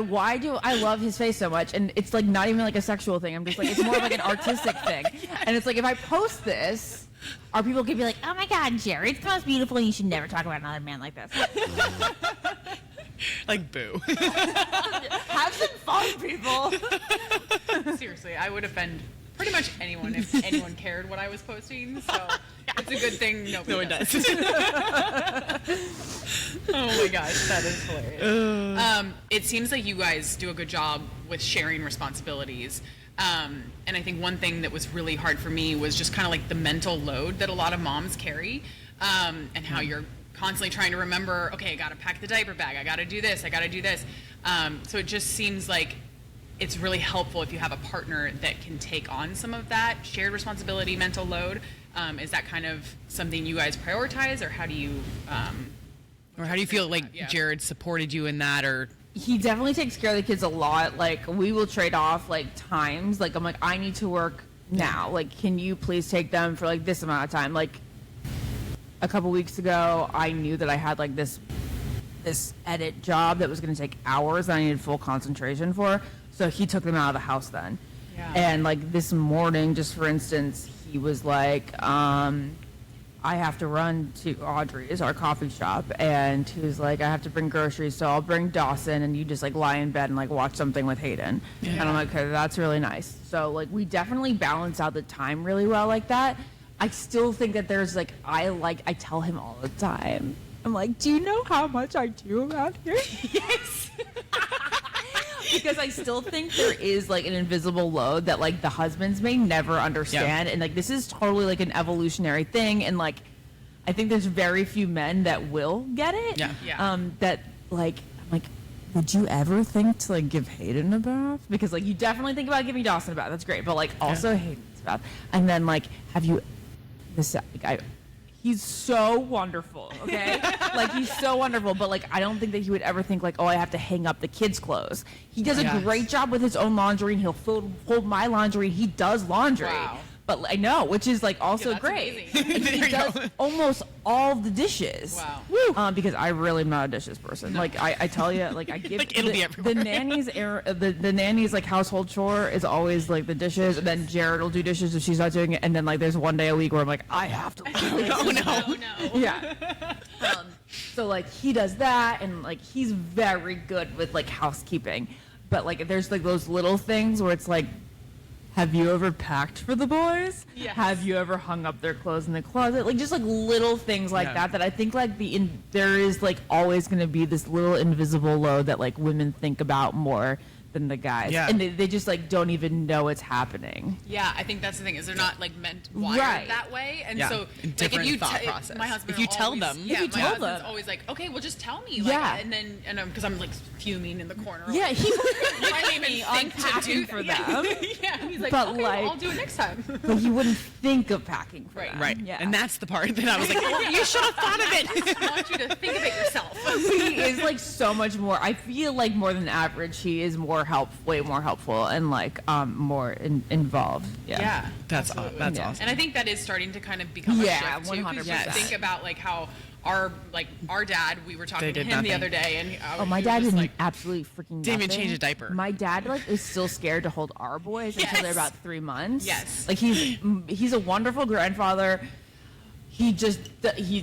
why do I love his face so much? And it's like not even like a sexual thing. I'm just like, it's more of like an artistic thing. And it's like if I post this, our people could be like, oh my God, Jerry, it's the most beautiful, and you should never talk about another man like this. Like boo. Have some fun, people. Seriously, I would offend pretty much anyone, if anyone cared what I was posting. So it's a good thing nobody No one does. Oh my gosh, that is hilarious. It seems like you guys do a good job with sharing responsibilities. And I think one thing that was really hard for me was just kind of like the mental load that a lot of moms carry, and how you're constantly trying to remember, okay, I got to pack the diaper bag. I got to do this. I got to do this. So it just seems like it's really helpful if you have a partner that can take on some of that shared responsibility, mental load. Is that kind of something you guys prioritize, or how do you? Or how do you feel like Yeah. Jared supported you in that, or? He definitely takes care of the kids a lot. Like, we will trade off like times. Like, I'm like, I need to work now. Like, can you please take them for like this amount of time? Like, a couple weeks ago, I knew that I had like this edit job that was going to take hours that I needed full concentration for. So he took them out of the house then. Yeah. And like this morning, just for instance, he was like, I have to run to Audrey's, our coffee shop, and he was like, I have to bring groceries, so I'll bring Dawson, and you just like lie in bed and like watch something with Hayden. Yeah. And I'm like, okay, that's really nice. So like we definitely balance out the time really well like that. I still think that there's like, I tell him all the time, I'm like, do you know how much I do around here? Yes. Because I still think there is like an invisible load that like the husbands may never understand. And like this is totally like an evolutionary thing, and like I think there's very few men that will get it. Yeah. Yeah. That like I'm like, would you ever think to like give Hayden a bath? Because like you definitely think about giving Dawson a bath, that's great, but like also Hayden's a bath. And then like, have you this like he's so wonderful, okay? Like, he's so wonderful, but, like, I don't think that he would ever think, like, oh, I have to hang up the kids' clothes. He does a Yes. great job with his own laundry, and he'll fold my laundry. He does laundry. Wow. But I know, which is, like, also that's great. amazing. And There he you does go. almost all the dishes. Wow. Because I really am not a dishes person. Like, I tell you, like, I give Like, it'll be the everywhere. nanny's, the nanny's, like, household chore is always, like, the dishes, and then Jared will do dishes if she's not doing it, and then, like, there's one day a week where I'm like, I have to do this. Oh no. Oh no. Yeah. So like he does that, and like he's very good with like housekeeping, but like there's like those little things where it's like, have you ever packed for the boys? Yes. Have you ever hung up their clothes in the closet? Like just like little things like Yeah. that I think like there is like always going to be this little invisible load that like women think about more than the guys. Yeah. And they just like don't even know it's happening. Yeah, I think that's the thing, is they're not like wired Right. that way, and Yeah. so And like different if you thought te- process. my husband If you will tell always, them. yeah, If you my tell husband's them. always like, okay, well just tell me, like, Yeah. and then because I'm like fuming in the corner. Yeah, like, he I didn't even me think to do unpacking for that. them. Yeah, he's like, But, okay, like- well, I'll do it next time. but he wouldn't think of packing for Right. them. Right. Yeah. And that's the part that I was like, oh, you should have thought of it. I want you to think of it yourself. He is like so much more. I feel like more than average. He is way more helpful, and like more involved. Yeah. That's absolutely. that's Yeah. awesome. And I think that is starting to kind of become a Yeah, shift too. 'Cause 100%. you think about like how our dad, we were talking They to did him the nothing. other day, and Oh, my he was dad just didn't like, absolutely freaking Didn't even nothing. change a diaper. My dad like is still scared to hold our boys until they're Yes. about 3 months. Yes. Like he's a wonderful grandfather. He's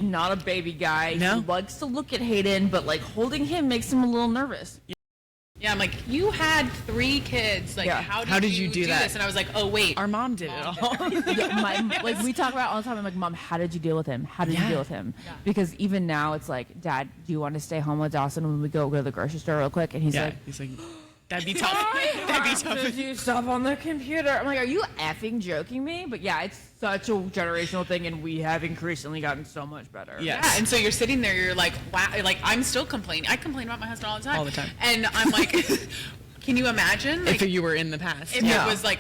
not a baby guy. No? He likes to look at Hayden, but like holding him makes him a little nervous. yeah, I'm like, you had 3 kids. Like, Yeah. how How did did you do that? this? And I was like, oh wait, Our mom did it all. Yeah, like we talk about it all the time. I'm like, Mom, how did you deal with him? How did you Yeah. deal with him? Yeah. Because even now, it's like, Dad, do you want to stay home with Dawson when we go to the grocery store real quick? And he's Yeah. like, He's like, that'd be tough. That'd be to tough. do stuff on the computer. I'm like, are you effing joking me? But yeah, it's such a generational thing, and we have increasingly gotten so much better. Yeah. yeah. And so you're sitting there, you're like, wow, like I'm still complaining. I complain about my husband all the time. All the time. And I'm like, can you imagine? Like, If you were in the past. if Yeah. it was like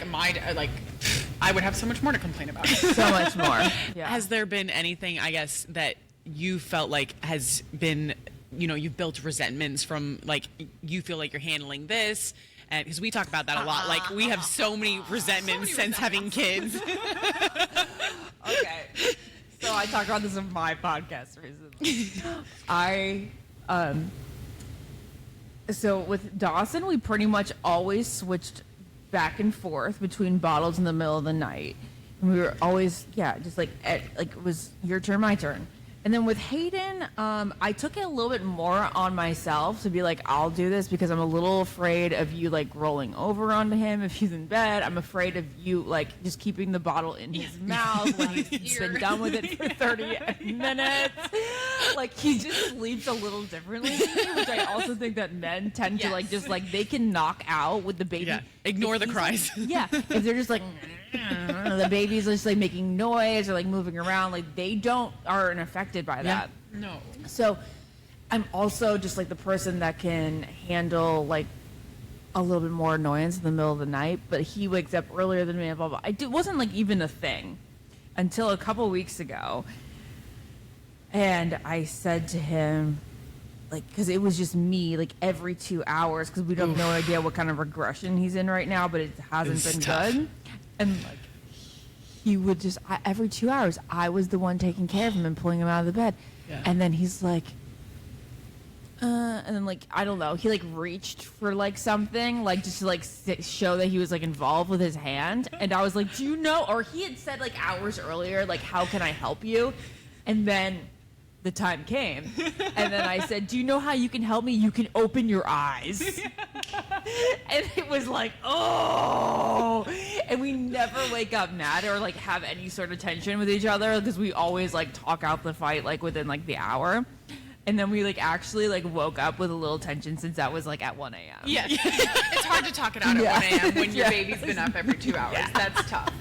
I would have so much more to complain about. So much more. Yeah. Has there been anything, I guess, that you felt like has been, you've built resentments from, like, you feel like you're handling this? And because we talk about that a lot. Like, we have so many resentments since having kids. Okay. So I talked about this in my podcast recently. So with Dawson, we pretty much always switched back and forth between bottles in the middle of the night. And we were always, just like, it was your turn, my turn. And then with Hayden, I took it a little bit more on myself to be like, I'll do this because I'm a little afraid of you like rolling over onto him if he's in bed. I'm afraid of you like just keeping the bottle in his mouth when he's been done with it for 30 minutes. Like he just sleeps a little differently than me, which I also think that men tend to like just like they can knock out with the baby. Yeah. Ignore the cries. Yeah. If they're just like the baby's just like making noise or like moving around, like they aren't affected by that. No. So I'm also just like the person that can handle like a little bit more annoyance in the middle of the night, but he wakes up earlier than me and blah blah. It wasn't like even a thing until a couple weeks ago. And I said to him, like, because it was just me, like, every 2 hours, because we have no idea what kind of regression he's in right now, but it hasn't been tough. good. And, like, he would just, every 2 hours, I was the one taking care of him and pulling him out of the bed. Yeah. And then he's like, and then, like, I don't know, he, like, reached for, like, something, like, just to, like, show that he was, like, involved with his hand. And I was like, do you know, or he had said, like, hours earlier, like, how can I help you? And then the time came, and then I said, do you know how you can help me? You can open your eyes. And it was like, oh, and we never wake up mad or like have any sort of tension with each other because we always like talk out the fight like within like the hour. And then we like actually like woke up with a little tension since that was like at 1 a.m. Yes. It's hard to talk it out at 1 a.m. when your baby's been up every 2 hours. That's tough.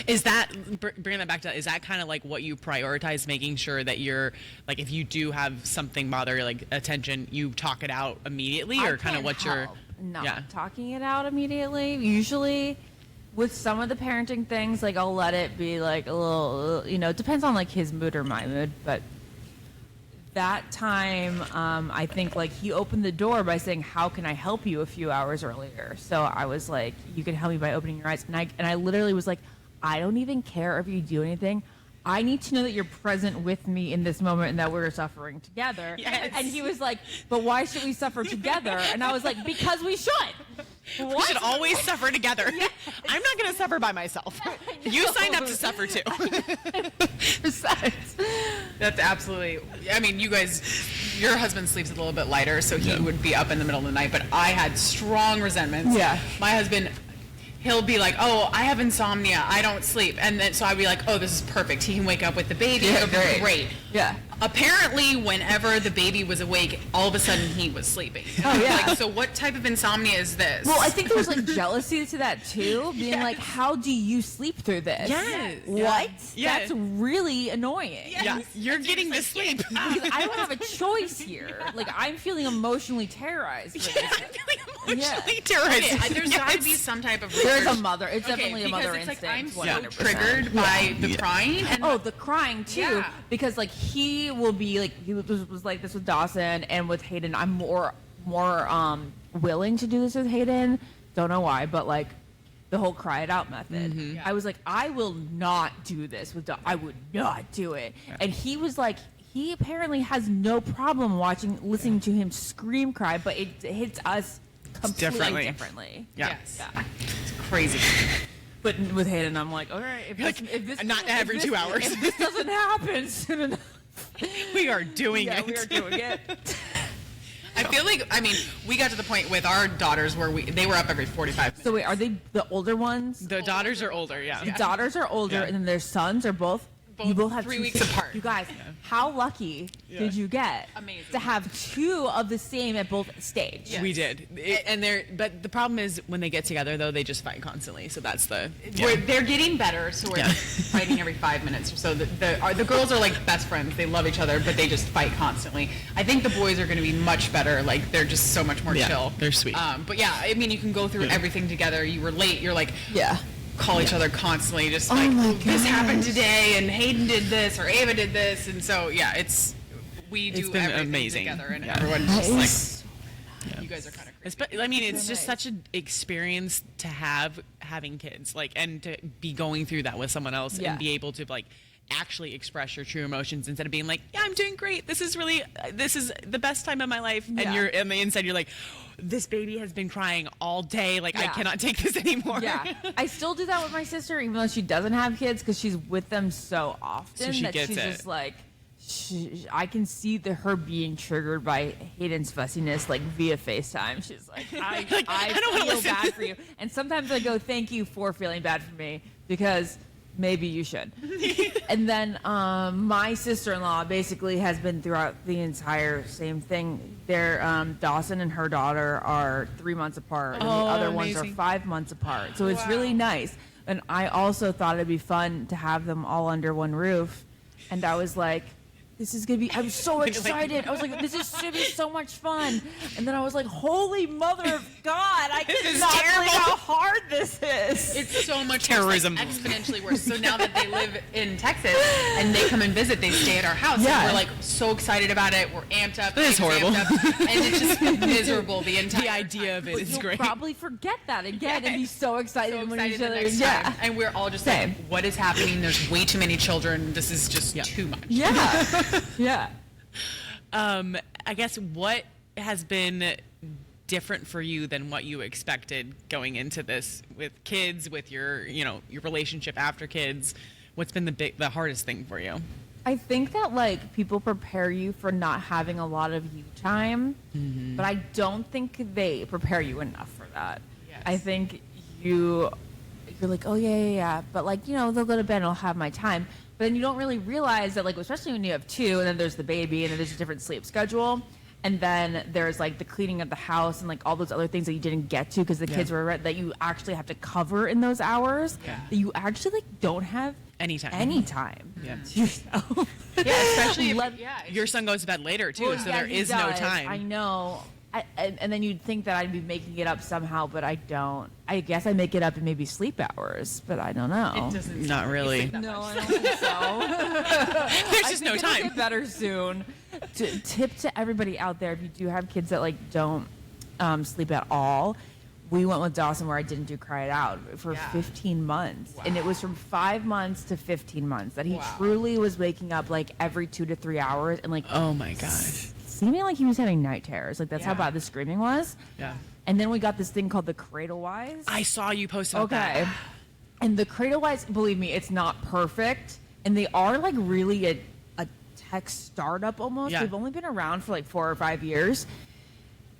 Is that, bringing that back to, is that kind of like what you prioritize, making sure that you're, like, if you do have something bother, like, attention, you talk it out immediately, or kind of what you're... Not talking it out immediately. Usually with some of the parenting things, like, I'll let it be, like, a little, you know, it depends on, like, his mood or my mood, but that time, I think, like, he opened the door by saying, how can I help you, a few hours earlier. So I was like, you can help me by opening your eyes. And I literally was like, I don't even care if you do anything. I need to know that you're present with me in this moment and that we're suffering together. Yes. And he was like, but why should we suffer together? And I was like, because we should. We should always suffer together. Yes. I'm not going to suffer by myself. You signed up to suffer too. That's absolutely. I mean, you guys, your husband sleeps a little bit lighter, so he would be up in the middle of the night. But I had strong resentments. Yeah. My husband, he'll be like, "Oh, I have insomnia. I don't sleep," and then so I'd be like, "Oh, this is perfect. He can wake up with the baby. Yeah, It'll be great." Yeah. Apparently, whenever the baby was awake, all of a sudden he was sleeping. Oh, yeah. Like, so what type of insomnia is this? Well, I think there was like jealousy to that too, being like, how do you sleep through this? Yes. What? Yes. That's really annoying. Yeah, you're getting to sleep. Because I don't have a choice here. Like, I'm feeling emotionally terrorized. For this. I'm feeling emotionally Yeah. terrorized. Okay, there's got to be Yes. some type of There's research. a mother. It's Okay, definitely a because mother it's like instinct. I'm so 100%. triggered by the crying. And Oh, the crying too, Yeah. because like he will be like he was like this with Dawson and with Hayden. I'm more willing to do this with Hayden. Don't know why, but like the whole cry it out method. Yeah. I was like, I will not do this with I would not do it. And he was like, he apparently has no problem listening to him scream cry, but it hits us completely differently. Yeah. Yes. Yeah. It's crazy. But with Hayden, I'm like, all right, if Like, this not every 2 hours. If this doesn't happen soon enough, We are doing yeah, it. we are doing it. I feel like, I mean, we got to the point with our daughters where they were up every 45 minutes. So wait, are they the older ones? The daughters are older, yeah. The daughters are older, Yeah. and then their sons are both. You both have 3 two weeks sons. apart. You guys, how lucky did you get Amazing. to have two of the same at both stage? Yeah. We did. But the problem is when they get together, though, they just fight constantly. So that's the. They're getting better, so we're fighting every 5 minutes or so. The girls are like best friends. They love each other, but they just fight constantly. I think the boys are going to be much better. Like, they're just so much more Yeah, chill. they're sweet. But yeah, I mean, you can go through everything together. You were late. You're like, Yeah. call each other constantly, just Oh like, my this happened gosh. today, and Hayden did this, or Ava did this, and so yeah, we do It's been everything amazing. together, and Yeah. everyone's That just like, is- you guys are kind of crazy. I mean, it's just nice. such an experience to have having kids, like, and to be going through that with someone else Yeah. and be able to like actually express your true emotions instead of being like, yeah, I'm doing great. This is the best time of my life. Yeah. And you're on the inside, you're like, this baby has been crying all day. Like, I Yeah. cannot take this anymore. Yeah, I still do that with my sister, even though she doesn't have kids, because she's with them so often So she that gets she's it. just like, I can see her being triggered by Hayden's fussiness, like via FaceTime. She's like, I don't wanna feel listen. bad for you. And sometimes I go, thank you for feeling bad for me, because maybe you should. And then my sister-in-law basically has been throughout the entire same thing. Dawson and her daughter are 3 months apart, and the other ones are amazing. 5 months apart. So it's really nice. And I also thought it'd be fun to have them all under one roof. And I was like, this is going to be, I'm so excited. I was like, this is going to be so much fun. And then I was like, holy mother of God, I is cannot terrible. believe how hard this is. It's so much Terrorism. worse, like exponentially worse. So now that they live in Texas and they come and visit, they stay at our house. Yeah. And we're like so excited about it. We're amped up. That is David's horrible. amped up, and it's just miserable the entire The idea of it is You'll great. probably forget that again and be so excited So when excited each the other. next Yeah. time. And we're all just Same. like, what is happening? There's way too many children. This is just too much. Yeah. Yeah. I guess what has been different for you than what you expected going into this with kids, with your relationship after kids? What's been the hardest thing for you? I think that like people prepare you for not having a lot of you time, but I don't think they prepare you enough for that. Yes. I think you're like, oh yeah, but like they'll go to bed and I'll have my time. But then you don't really realize that, like, especially when you have two, and then there's the baby, and then there's a different sleep schedule, and then there's like the cleaning of the house and like all those other things that you didn't get to because the kids were that you actually have to cover in those hours. Yeah. That you actually like don't have Anytime. Yeah. Yeah. To yourself. Yeah, especially if, Let- yeah, Your son goes to bed later too, Well, so yeah, there he is no does. time. I know. And then you'd think that I'd be making it up somehow, but I don't. I guess I make it up in maybe sleep hours, but I don't know. it doesn't Not sound like you really. sleep that No, much. I don't think so. There's I just think no it'll time. get better soon. Tip to everybody out there: if you do have kids that like don't sleep at all, we went with Dawson where I didn't do cry it out for Yeah. 15 months, and it was from 5 months to 15 months that he Wow. truly was waking up like every 2 to 3 hours and like Oh my gosh. seeming like he was having night terrors. Like that's how Yeah. bad the screaming was. Yeah. And then we got this thing called the Cradle Wise. I saw you post about Okay. that. And the Cradle Wise, believe me, it's not perfect. And they are like really a tech startup almost. Yeah. They've only been around for like 4 or 5 years.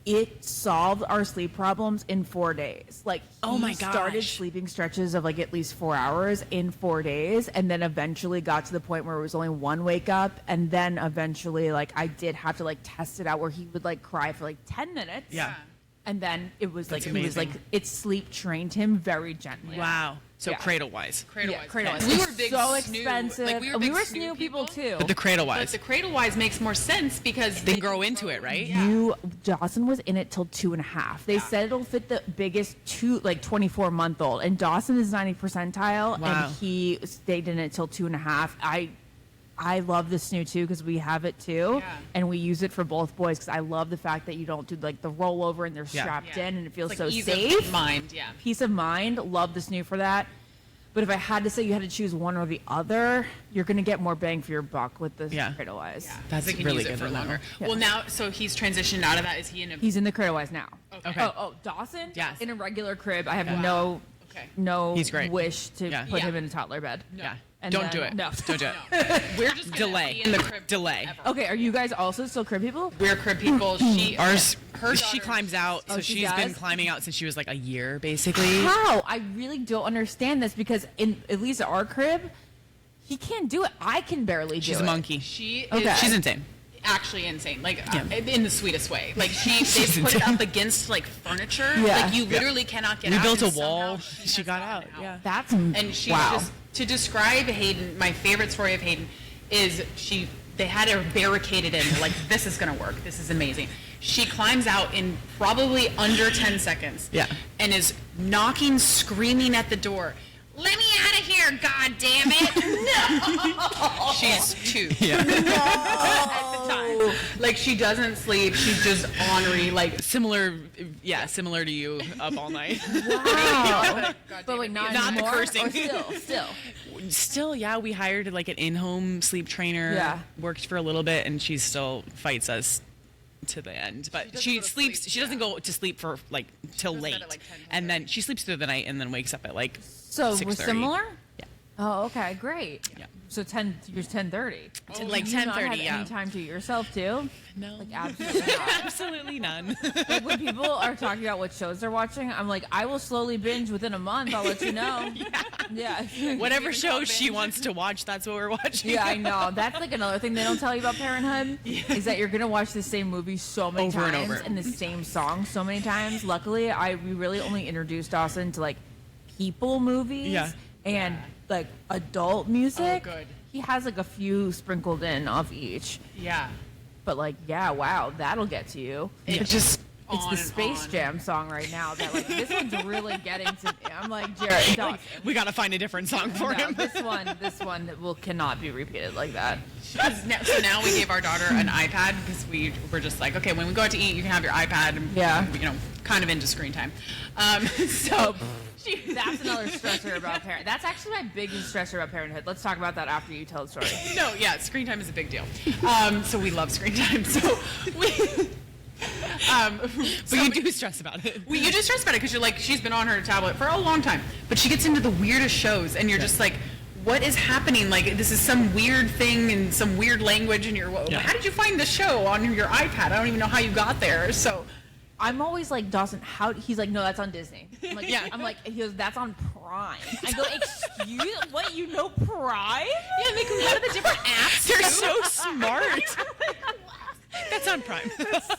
It solved our sleep problems in 4 days. Like, Oh my he started gosh. sleeping stretches of like at least 4 hours in 4 days, and then eventually got to the point where it was only one wake up, and then eventually like I did have to like test it out where he would like cry for like 10 minutes. Yeah. And then it was That's like he was like amazing. it sleep trained him very gently. Wow. So Yeah. cradle wise. Cradle Yeah, Wise. Cradle Wise. We It's were big so snoo. expensive. Like, we were And big snoo people too. But the cradle But wise. the Cradle Wise makes more sense because They grow into it, right? You Dawson was in it till 2.5. They said it'll fit the biggest 24-month-old, and Dawson is 90th percentile, Wow. and he stayed in it till 2.5. I love the snoo too because we have it too, Yeah. and we use it for both boys because I love the fact that you don't do like the rollover and they're Yeah. strapped Yeah. in and it feels It's so like ease safe. of mind. Yeah. Peace of mind. Love the snoo for that. But if I had to say you had to choose one or the other, you're going to get more bang for your buck with the Yeah. Cradle Wise. Yeah. That's they can really use good it for to know. longer. Yeah. Well, now, so he's transitioned out of that. Is he in a? He's in the Cradle Wise now. Okay. Oh, Dawson? Yes. In a regular crib. I have Wow. Okay. no He's great. wish to Yeah. put Yeah. him in a toddler bed. Yeah. And Don't then- do it. no. Don't do it. We're just gonna Delay. be in the crib. Delay. forever. Okay, are you guys also still crib people? We're crib people. She Ours, her she daughter- climbs out, so Oh, she she's been does? climbing out since she was like a year, basically. How? I really don't understand this because in at least our crib, he can't do it. I can barely do it. She's a monkey. She Okay. is She's insane. actually insane. Like Yeah. in the sweetest way. Like She's they put it insane. up against like furniture. Yeah. Like you literally cannot get We out. built and a wall. somehow She has got gotten out. Yeah. That's And she wow. just to describe Hayden, my favorite story of Hayden is they had her barricaded in. They're like, this is gonna work. This is amazing. She climbs out in probably under 10 seconds. Yeah. And is knocking, screaming at the door. Let me out of here, God damn it! No. She's 2 Yeah. at the time. Like she doesn't sleep. She's just ornery. Like Similar to you, up all night. Wow. God But damn like it. not, Not the anymore, cursing. Or still. Still, yeah, we hired like an in-home sleep trainer. Yeah. Worked for a little bit, and she still fights us to the end. But doesn't she go to sleeps. sleep, She doesn't yeah. go to sleep for like till goes to bed late, at, like, 10, and then she sleeps through the night and then wakes up at like. So we're 6:30. similar. Yeah. Oh, okay, great. Yeah. So you're 10:30. Like Do you not 10:30, have yeah. any time to yourself too? No. Like absolutely not. Absolutely none. Like when people are talking about what shows they're watching, I'm like, I will slowly binge within a month. I'll let you know. Yeah. Whatever show she wants to watch, that's what we're watching. Yeah, I know. That's like another thing they don't tell you about Parenthood is that you're gonna watch the same movie so many Over and times over. and the same song so many times. Luckily, we really only introduced Dawson to like people movies Yeah. and like adult music. Oh, good. He has like a few sprinkled in of each, Yeah. but like, yeah, wow, that'll get to you. It just It's on the and Space on. Jam song right now that like this one's really getting to me. I'm like, Jared, Dawson. We gotta find a different song for No, him. this one cannot be repeated like that. So now we gave our daughter an iPad because we were just like, okay, when we go out to eat, you can have your iPad. And, Yeah. You know, kind of into screen time. So That's another stressor about parent. That's actually my biggest stressor about parenthood. Let's talk about that after you tell the story. no, yeah, screen time is a big deal. So we love screen time. So we. But you do stress about it. You just stress about it because you're like, she's been on her tablet for a long time, but she gets into the weirdest shows, and you're just like, what is happening? Like, this is some weird thing in some weird language, and how did you find the show on your iPad? I don't even know how you got there. So, I'm always like, Dawson, how? He's like, no, that's on Disney. I'm like, Yeah. I'm like, he goes, that's on Prime. I go, excuse, what? You know Prime? yeah, they can go to the different apps. They're so smart. That's on Prime.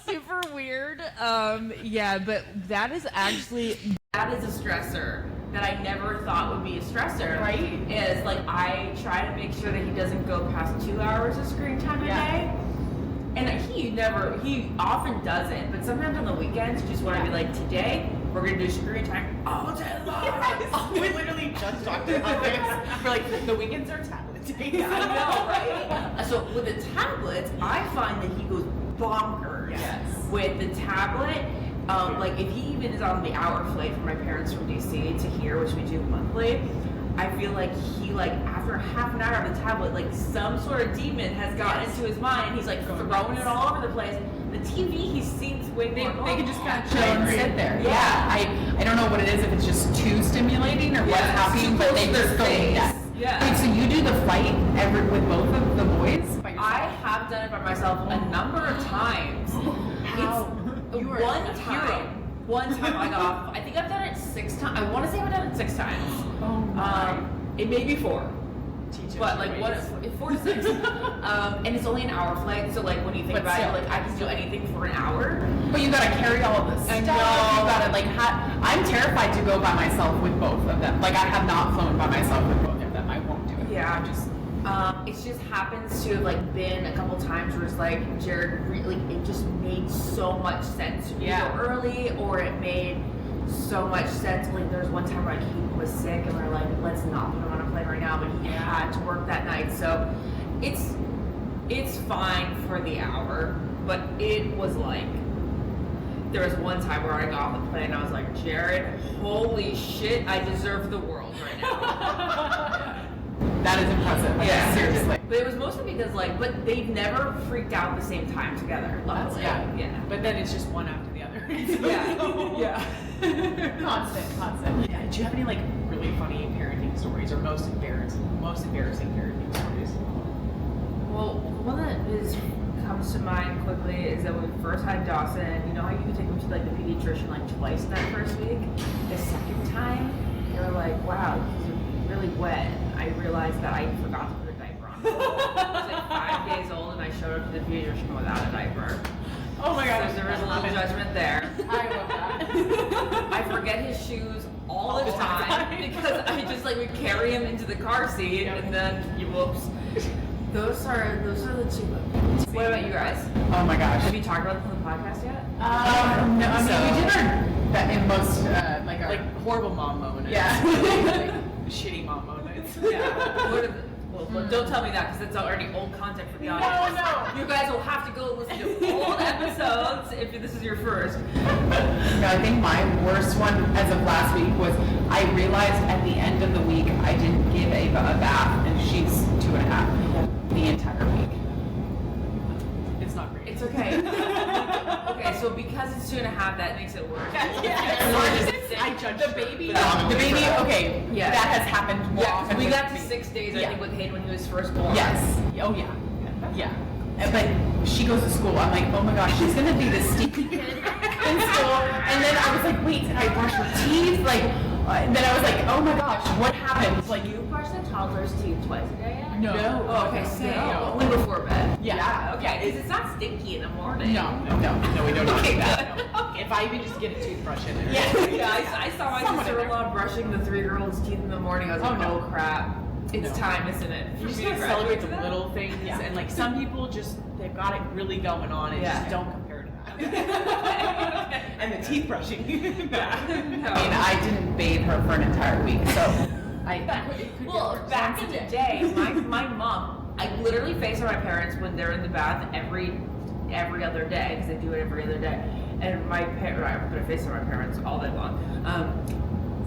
Super weird. Yeah, but that is a stressor that I never thought would be a stressor. Right. Is like I try to make sure that he doesn't go past 2 hours of screen time a day. And he often doesn't, but sometimes on the weekends you just want to be like, today we're gonna do screen time all day long. We literally just talked about this. We're like, the weekends are tablet days. I know, right? So with the tablets, I find that he goes bonkers with the tablet. Like if he even is on the hour flight from my parents from DC to here, which we do monthly, I feel like he after half an hour of the tablet, like some sort of demon has gotten into his mind, and he's like throwing it all over the place. The TV he seems way more normal. They can just kind of chill and sit there. Yeah, I don't know what it is, if it's just too stimulating or what's happening, but they just go. Yeah. Wait, so you do the fight with both of the boys? By yourself? I have done it by myself a number of times. You are One a time I got off. I think I've done it 6 times. I want to say I've done it 6 times. Oh my. It may be 4. Teach But like what? 4 to 6. And it's only an hour flight, so like when you think But about still. it, like I can do anything for an hour. But you gotta carry all of this I stuff. know. You gotta I'm terrified to go by myself with both of them. Like I have not flown by myself with both of them. I won't do it. Yeah, it just happens to have like been a couple times where it's like Jared really, it just made so much sense to me to go early, or it made so much sense. Like there's one time where he was sick and we we're like, let's not put him on a plane right now, but he had to work that night, so it's fine for the hour. But it was like, there was one time where I got off the plane and I was like, Jared, holy shit, I deserve the world right now. That is impressive. Like, seriously. But it was mostly because but they've never freaked out at the same time together. Luckily. Yeah. But then it's just one after the other. Yeah. Constant. Yeah. Do you have any really funny parenting stories or most embarrassing parenting stories? Well, one that comes to mind quickly is that when we first had Dawson, you know how you could take him to the pediatrician twice in that first week? The second time, they were like, wow, he's really wet. I realized that I forgot to put a diaper on. He was 5 days old and I showed up to the pediatrician without a diaper. Oh my gosh. So there was a little judgment there. I love that. I forget his shoes all the time because I just would carry him into the car seat and then whoops. Those are the two. What about you guys? Oh my gosh. Have you talked about this on the podcast yet? No, I mean, we did that in most our horrible mom moments. Yeah. Shitty mom moments. Yeah. Well, don't tell me that because it's already old content for the audience. No. You guys will have to go listen to old episodes if this is your first. No, I think my worst one as of last week was I realized at the end of the week I didn't give Ava a bath and she's 2.5 the entire week. It's not great. It's okay. Okay, so because it's 2.5, that makes it worse. I judge the her. baby, Phenomenal. the baby. Okay, Yeah. that has happened more Yeah, often. we with got to me. 6 days, I Yeah. think, with Hayden when he was first born. Yes. Oh yeah. Yeah. But she goes to school. I'm like, oh my gosh, she's gonna be the stinky kid in school. And then I was like, wait, did I brush her teeth? Like, and then I was like, oh my gosh, what happened? Like, You brush the toddler's teeth twice a day? no. Oh, okay, same. No. Only before bed. Yeah. Okay, because it's not stinky in the morning. No, No, we don't do Okay, that. good. No. If I even just get a toothbrush in there. Yeah, I saw my Someone in sister-in-law brushing the 3-year-old's teeth in the morning. I was like, Oh, no. oh crap. It's No. time, isn't it? You just for me gotta to celebrate graduate the to that? little things, Yeah. and like some people just they've got it really going on, and Yeah. just don't compare to that. And the teeth brushing. I mean, I didn't bathe her for an entire week, so Well, back in the day, my mom, I literally FaceTime my parents when they're in the bath every other day, because they do it every other day. And I'm gonna FaceTime my parents all day long.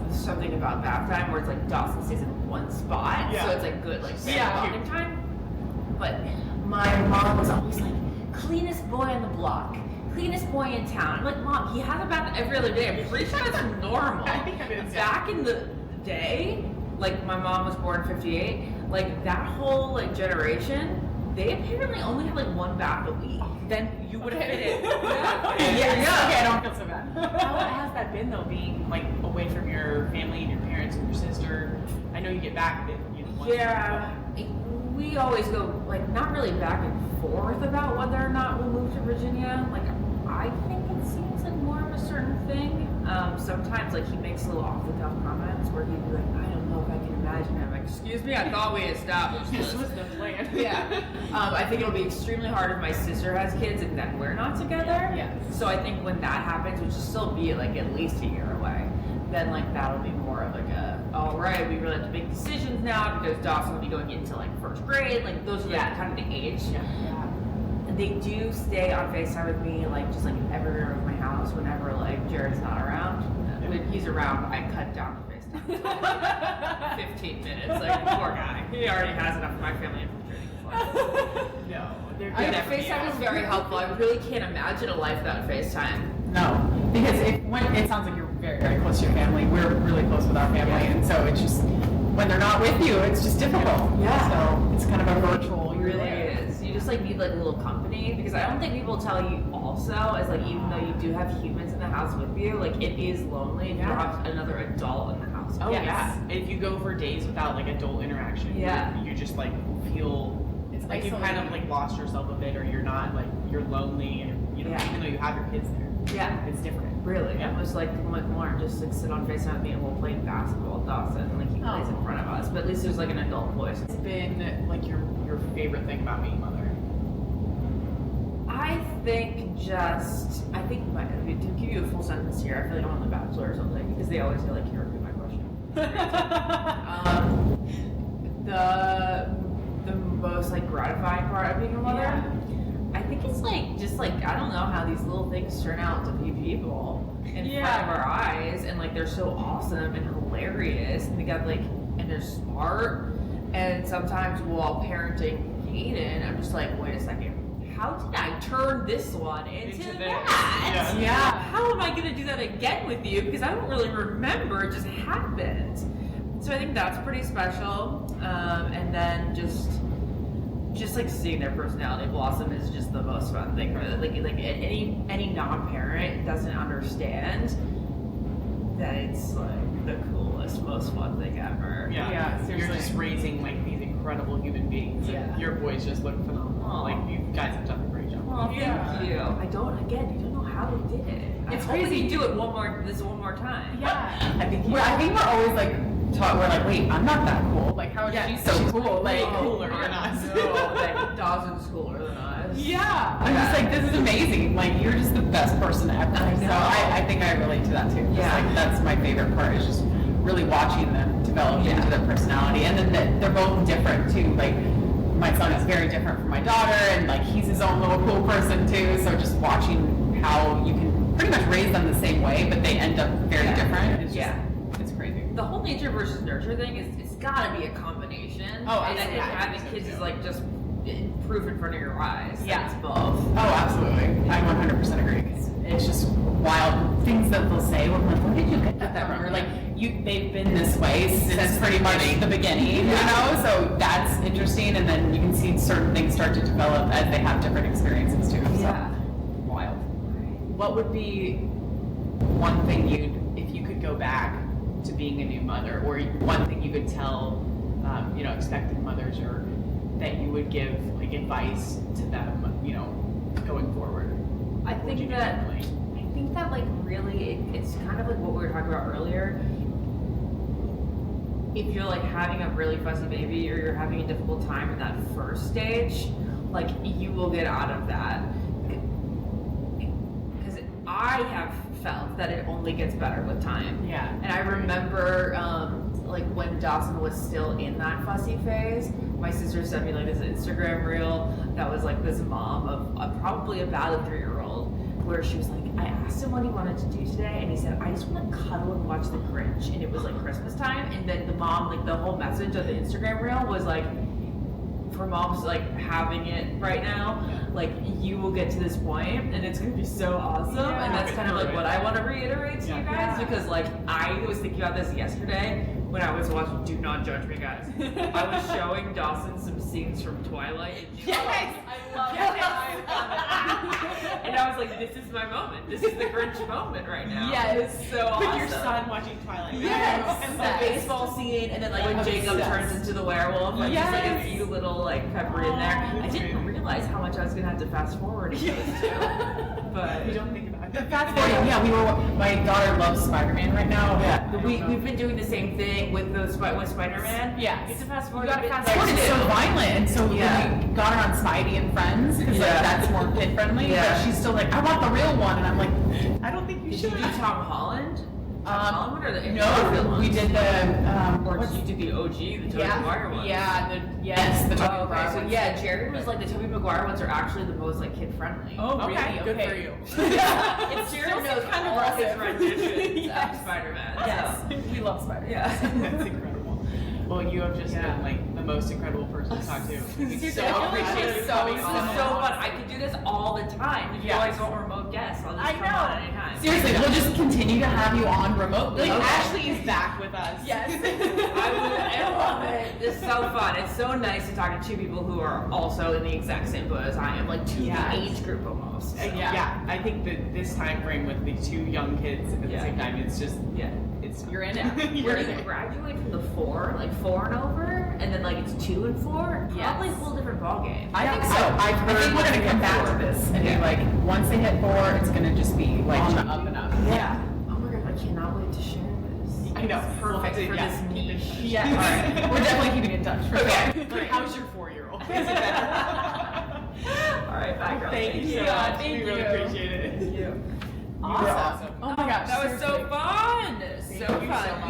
There's something about bath time where it's like Dawson stays in one spot, Yeah. so it's like good, like Yeah. bonding time. But my mom was always like, cleanest boy on the block, cleanest boy in town. I'm like, Mom, he has a bath every other day. I'm pretty sure that's normal. I think it is, yeah. Back in the day, like my mom was born in 58, like that whole like generation, they apparently only had like one bath a week. Then you would have fit in. yeah. Okay, I don't feel so bad. How has that been though, being like away from your family and your parents and your sister? I know you get back, but you know. once- Yeah, we always go like not really back and forth about whether or not we move to Virginia. Like I think it seems like more of a certain thing. Sometimes like he makes little off the cuff comments where he'd be like, I don't know if I can imagine it. I'm like, excuse me, I thought we established This this. was the plan. Yeah. I think it'll be extremely hard if my sister has kids and then we're not together. Yes. So I think when that happens, which will still be like at least a year away, then like that'll be more of like a, all right, we really have to make decisions now because Dawson will be going into like first grade. Like those are like kind of the age. Yeah. And they do stay on FaceTime with me, like just like in every room of my house whenever like Jared's not around. When he's around, I cut down the FaceTime. 15 minutes. Like poor guy. He already has enough of my family infiltrating. No, they're I good. know FaceTime is very helpful. I really can't imagine a life without FaceTime. No, because when it sounds like you're very, very close to your family. We're really close with our family, and so it's just when they're not with you, it's just difficult. Yeah. So it's kind of a virtual. It really is. You just like need like a little company because I don't think people tell you also as like even though you do have humans in the house with you, like it is lonely if you Yeah. have another adult in the house. Oh Yes. yeah. If you go for days without like adult interaction, Yeah. you just like feel It's like you've kind of isolating. like lost yourself a bit, or you're not like you're lonely, and you know Yeah. even though you have your kids there, Yeah. it's different. Really? Yeah. It was like Lauren just like sit on FaceTime with me and we'll play basketball with Dawson and like he plays in front of us. But at least there's like an adult voice. It's been like your favorite thing about being a mother. I think to give you a full sentence here, I feel like I'm on The Bachelor or something because they always say like, "Can you repeat my question?" The most like gratifying part of being a mother, Yeah. I think it's like just like I don't know how these little things turn out to be people in front of our eyes, and like they're so awesome and hilarious, and they got like and they're smart, and sometimes while parenting Hayden, I'm just like, wait a second. How did I turn this one into Into that? this, yeah. How am I going to do that again with you? Because I don't really remember. It just happened. So I think that's pretty special. And then just like seeing their personality blossom is just the most fun thing. Like any non-parent doesn't understand that it's like the coolest, most fun thing ever. Yeah, You're seriously. just raising like these incredible human beings. and Yeah. Your boys just look phenomenal. Aw. Like you guys have done a great job. Oh, Yeah. thank you. You don't know how they did it. It's I hope crazy. you do it one more time. Yeah. I think I think we're always like taught. We're like, wait, I'm not that cool. Like, how is she so cool? Like, way cooler than us. No, like Dawson's cooler than us. yeah. I'm just like, this is amazing. Like, you're just the best person ever. I know. So I think I relate to that too. Just Yeah. like that's my favorite part is just really watching them develop into their personality, and then they're both different too. Like. My son is very different from my daughter, and like he's his own little cool person too. So just watching how you can pretty much raise them the same way, but they end up very different. It's just, it's crazy. The whole nature versus nurture thing it's gotta be a combination. Oh, And I think absolutely. having kids is like just proof in front of your eyes. Yeah. It's both. Oh, absolutely. I 100% agree. It's just wild things that they'll say. We're like, where did you get that from? We're they've been this way since pretty much the beginning, you know. So that's interesting, and then you can see certain things start to develop as they have different experiences too. So wild. What would be one thing if you could go back to being a new mother, or one thing you could tell, expecting mothers, or that you would give like advice to them, going forward? I think that like really it's kind of like what we were talking about earlier. If you're like having a really fussy baby or you're having a difficult time in that first stage, like you will get out of that. Because I have felt that it only gets better with time. Yeah. And I remember like when Dawson was still in that fussy phase, my sister sent me like this Instagram reel that was like this mom of probably about a 3-year-old, where she was like, I asked him what he wanted to do today, and he said, I just want to cuddle and watch The Grinch, and it was like Christmas time, and then the mom, like the whole message of the Instagram reel was like, for moms like having it right now, like you will get to this point and it's gonna be so awesome. And that's kind of like what I want to reiterate to you guys, because like I was thinking about this yesterday when I was watching, do not judge me guys, I was showing Dawson some scenes from Twilight, and Yes, I love it. And I was like, this is my moment, this is the Grinch moment right now. Yes, so awesome. With your son watching Twilight. Yes, and the Obsessed. baseball scene, and then like when Jacob Obsessed. turns into the werewolf, like just like a Yes. few little like peppered in there. I didn't realize how much I was gonna have to fast forward in those two, but You don't think about it. Fast forwarding, my daughter loves Spider-Man right now. we've been doing the same thing with Spider-Man. Yes. You have to fast forward. You gotta a bit. fast forward. It's so violent, and so Yeah. when we got her on Spidey and Friends, because like that's more kid friendly. Yeah. But she's still like, I want the real one, and I'm like, I don't think you Did you should. do Tom Holland? Tom Holland or the no, we did the or did you do the OG, the Tobey Maguire one? the Tobey Oh, okay, Maguire so ones. yeah, Jared was like the Tobey Maguire ones are actually the most like kid friendly. Oh, really? Okay, Good okay. for you. It's Jared knows kind of all his aggressive. renditions Yes. of Spider-Man. Yes, So. we love Spider-Man. Yeah. That's incredible. Well, you have just been like the most incredible person to talk to. We so appreciate you coming This on. is so fun. I could do this all the time. If you guys want remote guests, I'll just come on anytime. Seriously, we'll just continue to have you on remotely. Like Okay. Ashley is back with us. Yes. I love it. It's so fun. It's so nice to talk to two people who are also in the exact same boat as I am, like to Yes. the age group almost. So. Yeah. I think that this time frame with the two young kids at the Yeah. same time, it's just, Yeah. it's You're in it. Where do you graduate from the 4, like 4 and over, and then like it's 2 and 4? Yes. Probably a whole different ballgame. I think so. I think we're gonna come back to this and be Yeah. like, once they hit 4, it's gonna just be like on the up and up. Yeah. Oh my god, I cannot wait to share this. I know. Perfect We'll for have this to- niche. Yeah. All right. We're definitely keeping in touch. For Okay. sure. Like, how's your 4-year-old? All right, bye, girl. Thank you so Yeah, much. thank We really you. appreciate it. You. You were awesome. Oh my gosh. That was so fun. Thank So you fun. so much.